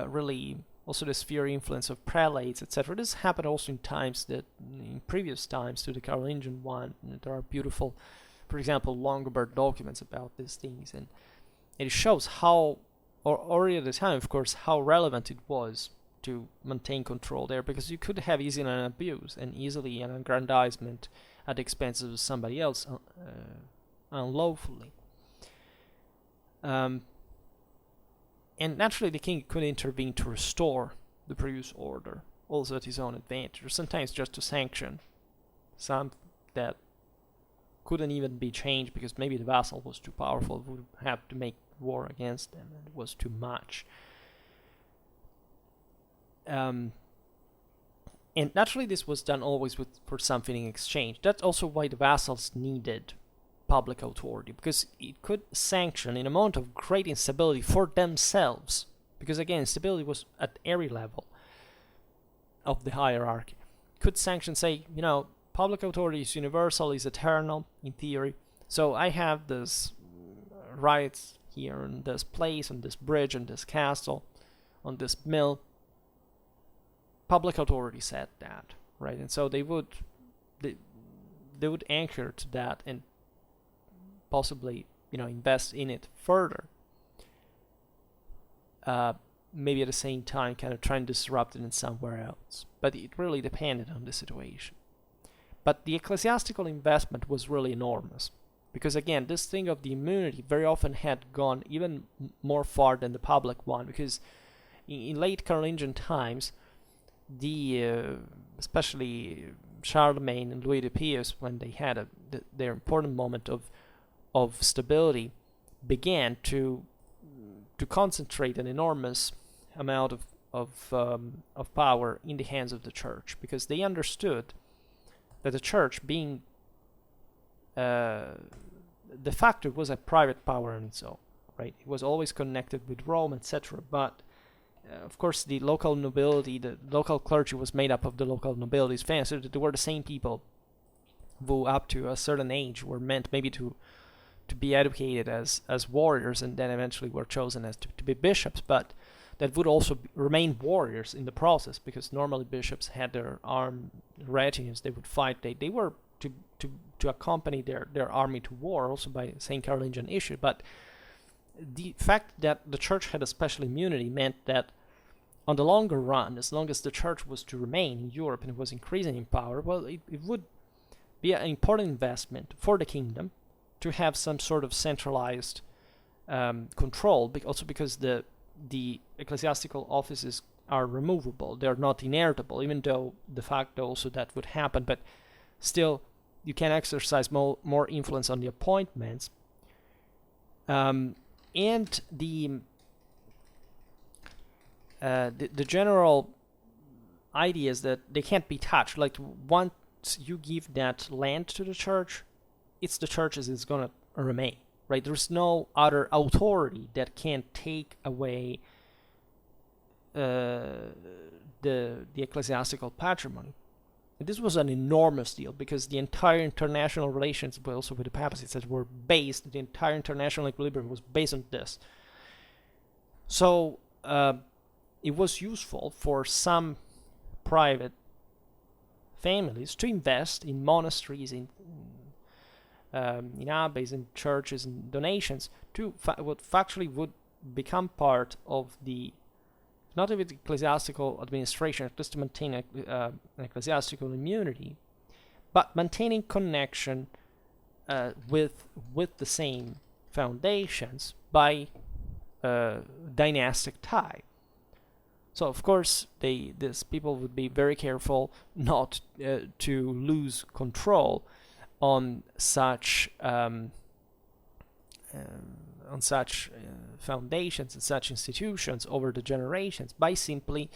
really also the sphere influence of prelates, etc. This happened also in previous times to the Carolingian one. There are beautiful, for example, Lombard documents about these things, and it shows how, or already at the time, of course, how relevant it was to maintain control there, because you could have easily an abuse and easily an aggrandizement at the expense of somebody else unlawfully. And naturally the king could intervene to restore the previous order, also at his own advantage, or sometimes just to sanction some that couldn't even be changed because maybe the vassal was too powerful, would have to make war against them, and it was too much. And naturally this was done always for something in exchange. That's also why the vassals needed public authority, because it could sanction in a moment of great instability for themselves, because again, instability was at every level of the hierarchy. Could sanction, say, public authority is universal, is eternal in theory, so I have this rights here in this place, on this bridge, on this castle, on this mill. Public authority said that, right? And so they would anchor to that and possibly invest in it further. maybe at the same time kind of trying to disrupt it in somewhere else. But it really depended on the situation. But the ecclesiastical investment was really enormous, because again, this thing of the immunity very often had gone even more far than the public one, because in late Carolingian times, especially Charlemagne and Louis the Pious, when they had their important moment of stability, began to concentrate an enormous amount of power in the hands of the church, because they understood that the church, being de facto, was a private power on its own, right? It was always connected with Rome, etc. But of course, the local nobility, the local clergy, was made up of the local nobility's fans, so they were the same people who, up to a certain age, were meant maybe to be educated as warriors, and then eventually were chosen as to be bishops, but that would also remain warriors in the process, because normally bishops had their armed retinues. They would fight. They were to accompany their army to war, also by St. Carolingian issue. But the fact that the church had a special immunity meant that on the longer run, as long as the church was to remain in Europe and it was increasing in power, well, it would be an important investment for the kingdom to have some sort of centralized control, also because the ecclesiastical offices are removable. They're not inheritable, even though de facto also that would happen, but still you can exercise more influence on the appointments. And the general idea is that they can't be touched. Like, once you give that land to the church, it's the church's is going to remain, right? There's no other authority that can take away the ecclesiastical patrimony. And this was an enormous deal, because the entire international relations, but also with the papacy, were based, the entire international equilibrium was based on this. So it was useful for some private families to invest in monasteries, in abbeys, in churches, and donations, to what factually would become part of the, not of the ecclesiastical administration, just to maintain an ecclesiastical immunity, but maintaining connection with the same foundations by dynastic tie. So of course, these people would be very careful not to lose control on such foundations and such institutions over the generations, by simply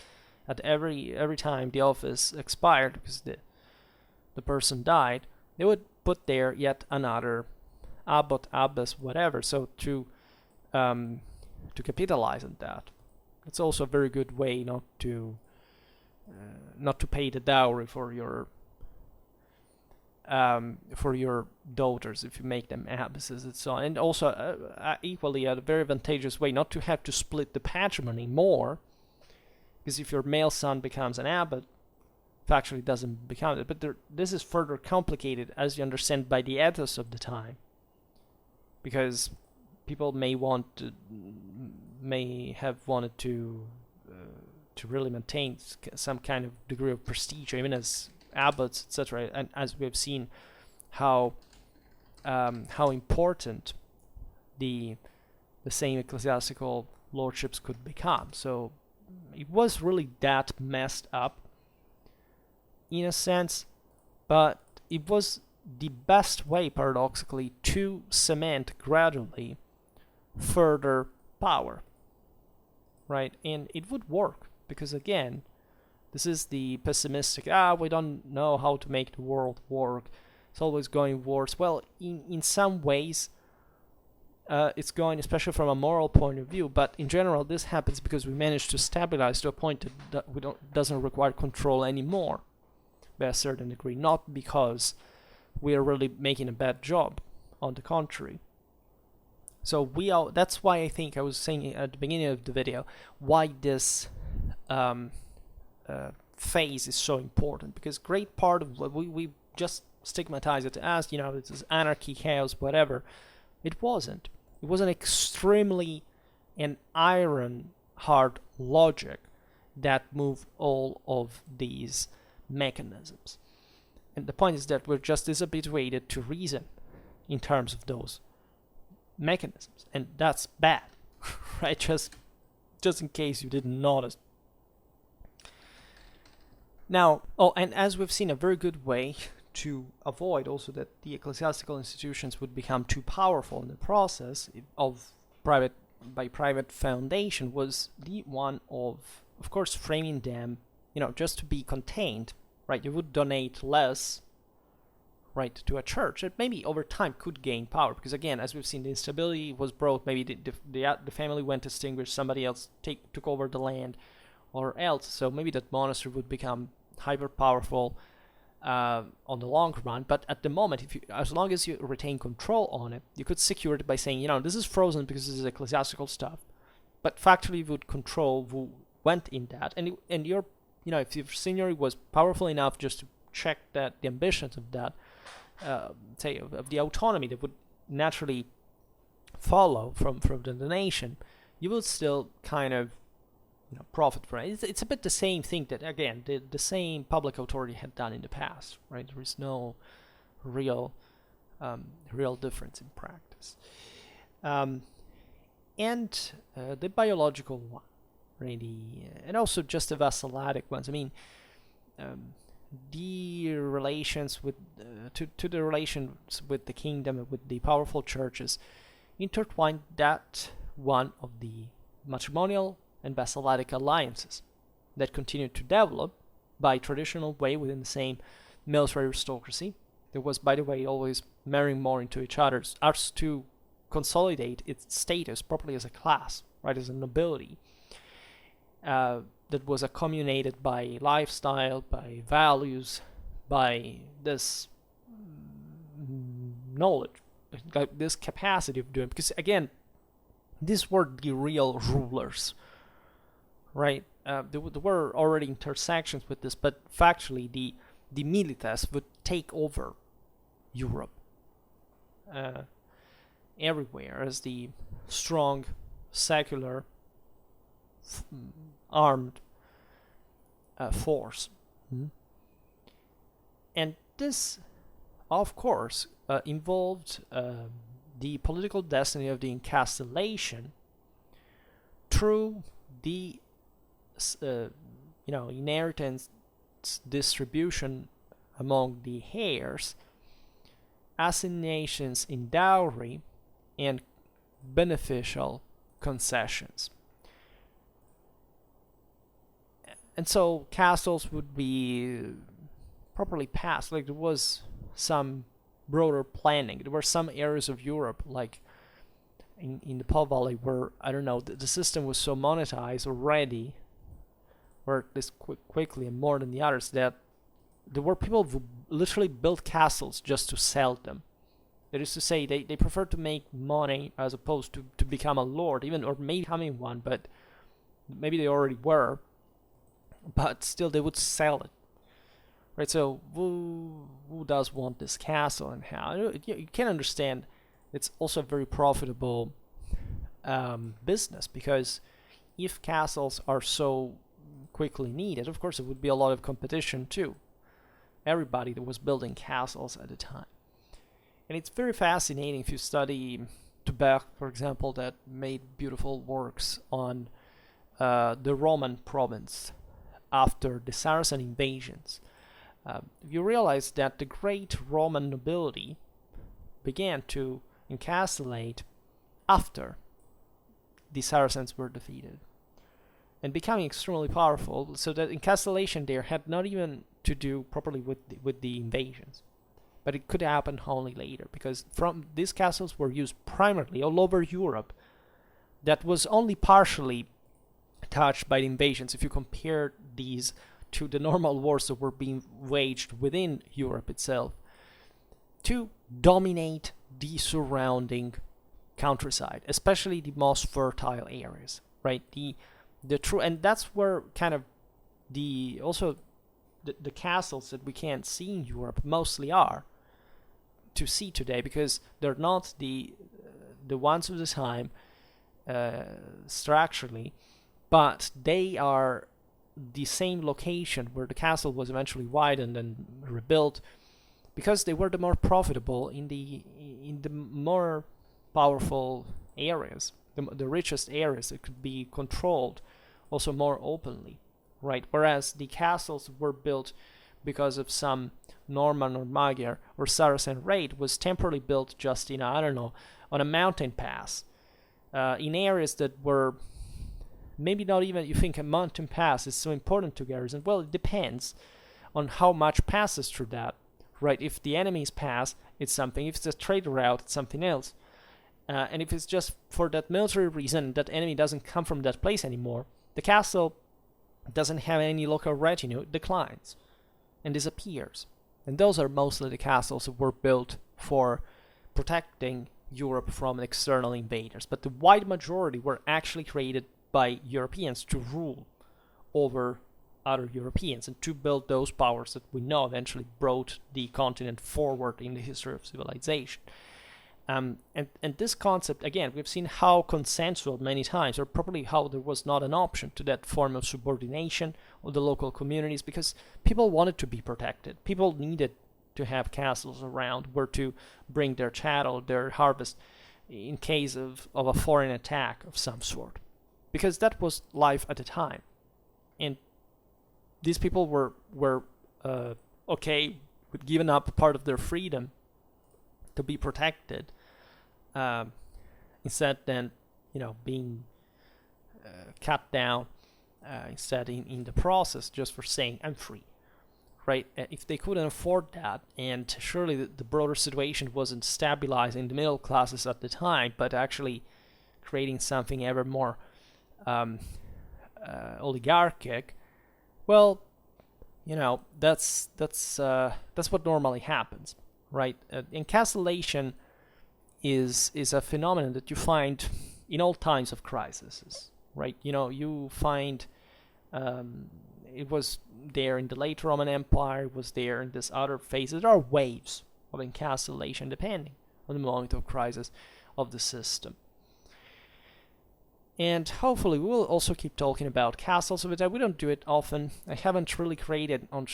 at every time the office expired, because the person died, they would put there yet another abbot, abbess, whatever, so to capitalize on that. It's also a very good way not to pay the dowry for your daughters if you make them abbesses and so on, and also equally a very advantageous way not to have to split the patrimony more, because if your male son becomes an abbot, factually doesn't become it. But this is further complicated, as you understand, by the ethos of the time, because people may have wanted to really maintain some kind of degree of prestige, even as abbots, etc. And as we have seen, how important the same ecclesiastical lordships could become. So it was really that messed up in a sense, but it was the best way, paradoxically, to cement gradually further power, right? And it would work, because again, this is the pessimistic, we don't know how to make the world work, it's always going worse. Well, in some ways it's going, especially from a moral point of view, but in general this happens because we managed to stabilize to a point that doesn't require control anymore by a certain degree, not because we are really making a bad job, on the contrary. So that's why I think I was saying at the beginning of the video why this phase is so important, because great part of what we just stigmatize it as, this is anarchy, chaos, whatever. It wasn't. It was an extremely an iron hard logic that move all of these mechanisms. And the point is that we're just dishabituated to reason in terms of those mechanisms, and that's bad, right? Just in case you didn't notice. Now, and as we've seen, a very good way to avoid also that the ecclesiastical institutions would become too powerful in the process of private foundation was the one of course, framing them, just to be contained, right? You would donate less, right, to a church that maybe over time could gain power, because again, as we've seen, the instability was brought. Maybe the family went extinguished, somebody else took over the land, or else. So maybe that monastery would become hyper powerful on the long run. But at the moment, as long as you retain control on it, you could secure it by saying, this is frozen because this is ecclesiastical stuff, but factually you would control who went in that, and your if your signory was powerful enough just to check that the ambitions of that of the autonomy that would naturally follow from the nation, you will still kind of profit from it. It's a bit the same thing that, again, the same public authority had done in the past, right? There is no real difference in practice. And the biological one, really, and also just the vassalatic ones. I mean, the relations with to the relations with the kingdom and with the powerful churches intertwined that one of the matrimonial and vassalatic alliances that continued to develop by traditional way within the same military aristocracy. There was, by the way, always marrying more into each other's as to consolidate its status properly as a class, right, as a nobility that was accommodated by lifestyle, by values, by this knowledge, like this capacity of doing. Because again, these were the real rulers, right? There were already intersections with this, but factually, the milites would take over Europe everywhere as the strong, secular, armed force. And this, of course, involved the political destiny of the Encastellation through the inheritance distribution among the heirs, assignations in dowry, and beneficial concessions. And so castles would be properly passed. Like, there was some broader planning. There were some areas of Europe, like in the Po Valley, where, I don't know, the system was so monetized already, or this quickly and more than the others, that there were people who literally built castles just to sell them. That is to say, they prefer to make money as opposed to become a lord, even, or maybe becoming one, but maybe they already were, but still they would sell it, right? So who does want this castle, and how? You can understand it's also a very profitable business, because if castles are so quickly needed, of course there would be a lot of competition too. Everybody that was building castles at the time. And it's very fascinating if you study Tubert, for example, that made beautiful works on the Roman province after the Saracen invasions. You realize that the great Roman nobility began to encapsulate after the Saracens were defeated and becoming extremely powerful, so that encapsulation there had not even to do properly with the invasions, but it could happen only later, because from these castles were used primarily all over Europe. That was only partially touched by the invasions if you compare these to the normal wars that were being waged within Europe itself to dominate the surrounding countryside, especially the most fertile areas, right? The true, and that's where kind of the castles that we can't see in Europe mostly are to see today, because they're not the ones of the time structurally, but they are the same location where the castle was eventually widened and rebuilt, because they were the more profitable in the more powerful areas, the richest areas that could be controlled also more openly, right? Whereas the castles were built because of some Norman or Magyar or Saracen raid, was temporarily built just in, I don't know, on a mountain pass, in areas that were maybe not even, you think a mountain pass is so important to garrison. Well, it depends on how much passes through that, right? If the enemies pass, it's something. If it's a trade route, it's something else. And if it's just for that military reason, that enemy doesn't come from that place anymore, the castle doesn't have any local retinue, it declines and disappears. And those are mostly the castles that were built for protecting Europe from external invaders. But the wide majority were actually created by Europeans to rule over other Europeans and to build those powers that we know eventually brought the continent forward in the history of civilization. And this concept, again, we've seen how consensual many times, or probably how there was not an option to that form of subordination of the local communities, because people wanted to be protected. People needed to have castles around where to bring their chattel, their harvest, in case of a foreign attack of some sort. Because that was life at the time. And these people were okay with giving up part of their freedom to be protected, instead then, being cut down instead in the process, just for saying I'm free, right? If they couldn't afford that, and surely the broader situation wasn't stabilizing the middle classes at the time, but actually creating something ever more oligarchic, well, that's what normally happens. Right, encastellation is a phenomenon that you find in all times of crises. Right, you find it was there in the late Roman Empire, it was there in this other phases. There are waves of encastellation depending on the moment of crisis of the system. And hopefully we will also keep talking about castles, but we don't do it often. I haven't really created on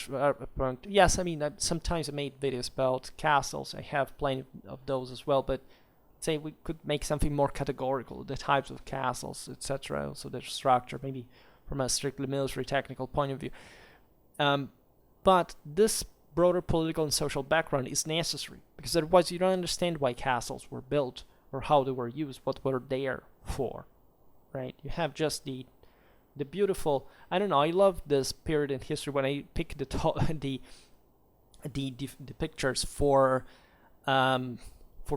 yes, I mean, sometimes I made videos about castles. I have plenty of those as well, but say we could make something more categorical, the types of castles, etc. Also their structure, maybe from a strictly military technical point of view. But this broader political and social background is necessary, because otherwise you don't understand why castles were built or how they were used, what were there for. Right, you have just the beautiful. I don't know. I love this period in history when I pick the pictures for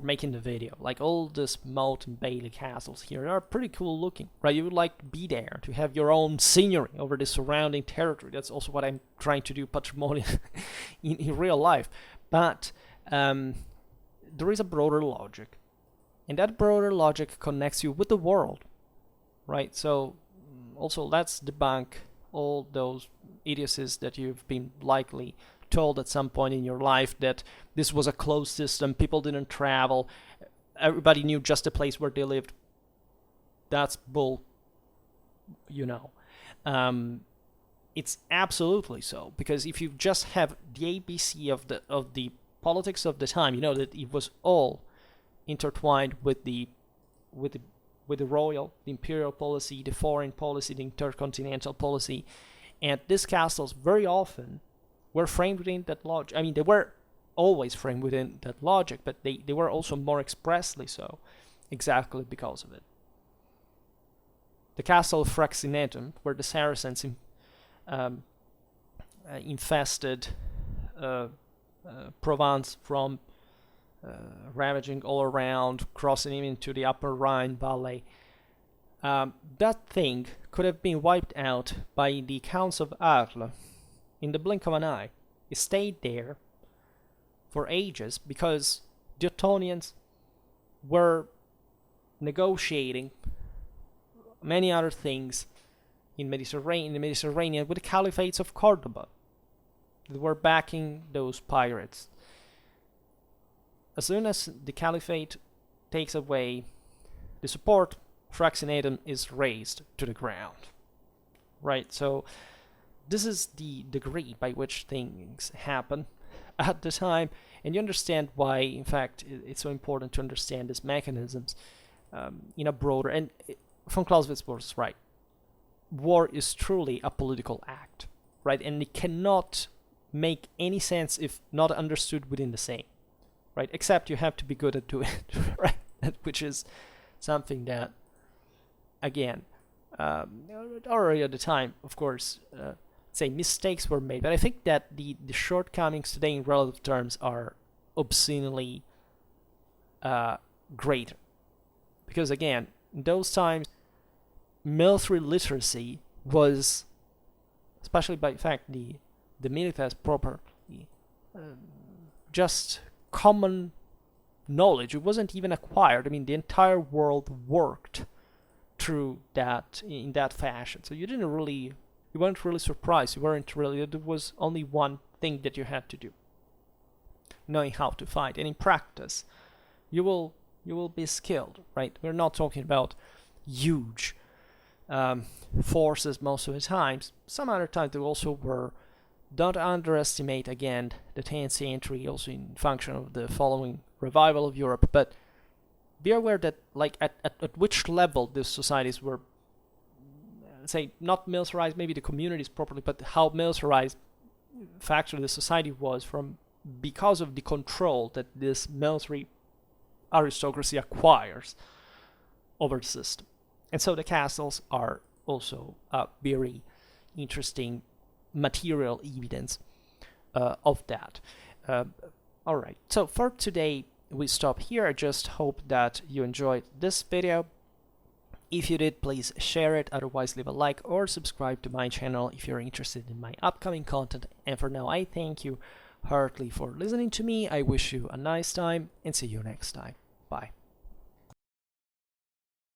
making the video. Like all this moat and Bailey castles here are pretty cool looking, right? You would like to be there to have your own scenery over the surrounding territory. That's also what I'm trying to do, patrimonial in real life. But there is a broader logic, and that broader logic connects you with the world. Right, so also let's debunk all those idiocies that you've been likely told at some point in your life, that this was a closed system, people didn't travel, everybody knew just the place where they lived. That's bull, It's absolutely so, because if you just have the ABC of the politics of the time, that it was all intertwined with the royal, the imperial policy, the foreign policy, the intercontinental policy. And these castles very often were framed within that logic. I mean, they were always framed within that logic, but they were also more expressly so, exactly because of it. The castle of Fraxinetum, where the Saracens infested Provence from ravaging all around, crossing into the upper Rhine valley. That thing could have been wiped out by the Counts of Arles in the blink of an eye. It stayed there for ages because the Ottonians were negotiating many other things in the Mediterranean with the caliphates of Cordoba. They were backing those pirates. As soon as the caliphate takes away the support, Fraxinetum is razed to the ground. right? So this is the degree by which things happen at the time, and you understand why, in fact, it's so important to understand these mechanisms in a broader. And von Clausewitz was right. War is truly a political act, right? And it cannot make any sense if not understood within the same, right? Except you have to be good at doing it, right? Which is something that, again, already at the time, of course, say mistakes were made, but I think that the shortcomings today in relative terms are obscenely greater. Because again, in those times, military literacy was, especially by fact the militaries properly, just common knowledge. It wasn't even acquired. I mean, the entire world worked through that in that fashion. So you weren't really surprised. You weren't really. There was only one thing that you had to do: knowing how to fight. And in practice, you will be skilled, right? We're not talking about huge forces most of the times. Some other times they also were. Don't underestimate, again, the 10th century, also in function of the following revival of Europe, but be aware that, like, at which level these societies were, say, not militarized, maybe the communities properly, but how militarized factually the society was because of the control that this military aristocracy acquires over the system. And so the castles are also a very interesting material evidence of that. All right, so for today we stop here. I just hope that you enjoyed this video. If you did, please share it. Otherwise, leave a like or subscribe to my channel if you're interested in my upcoming content. And for now, I thank you heartily for listening to me. I wish you a nice time and see you next time. Bye.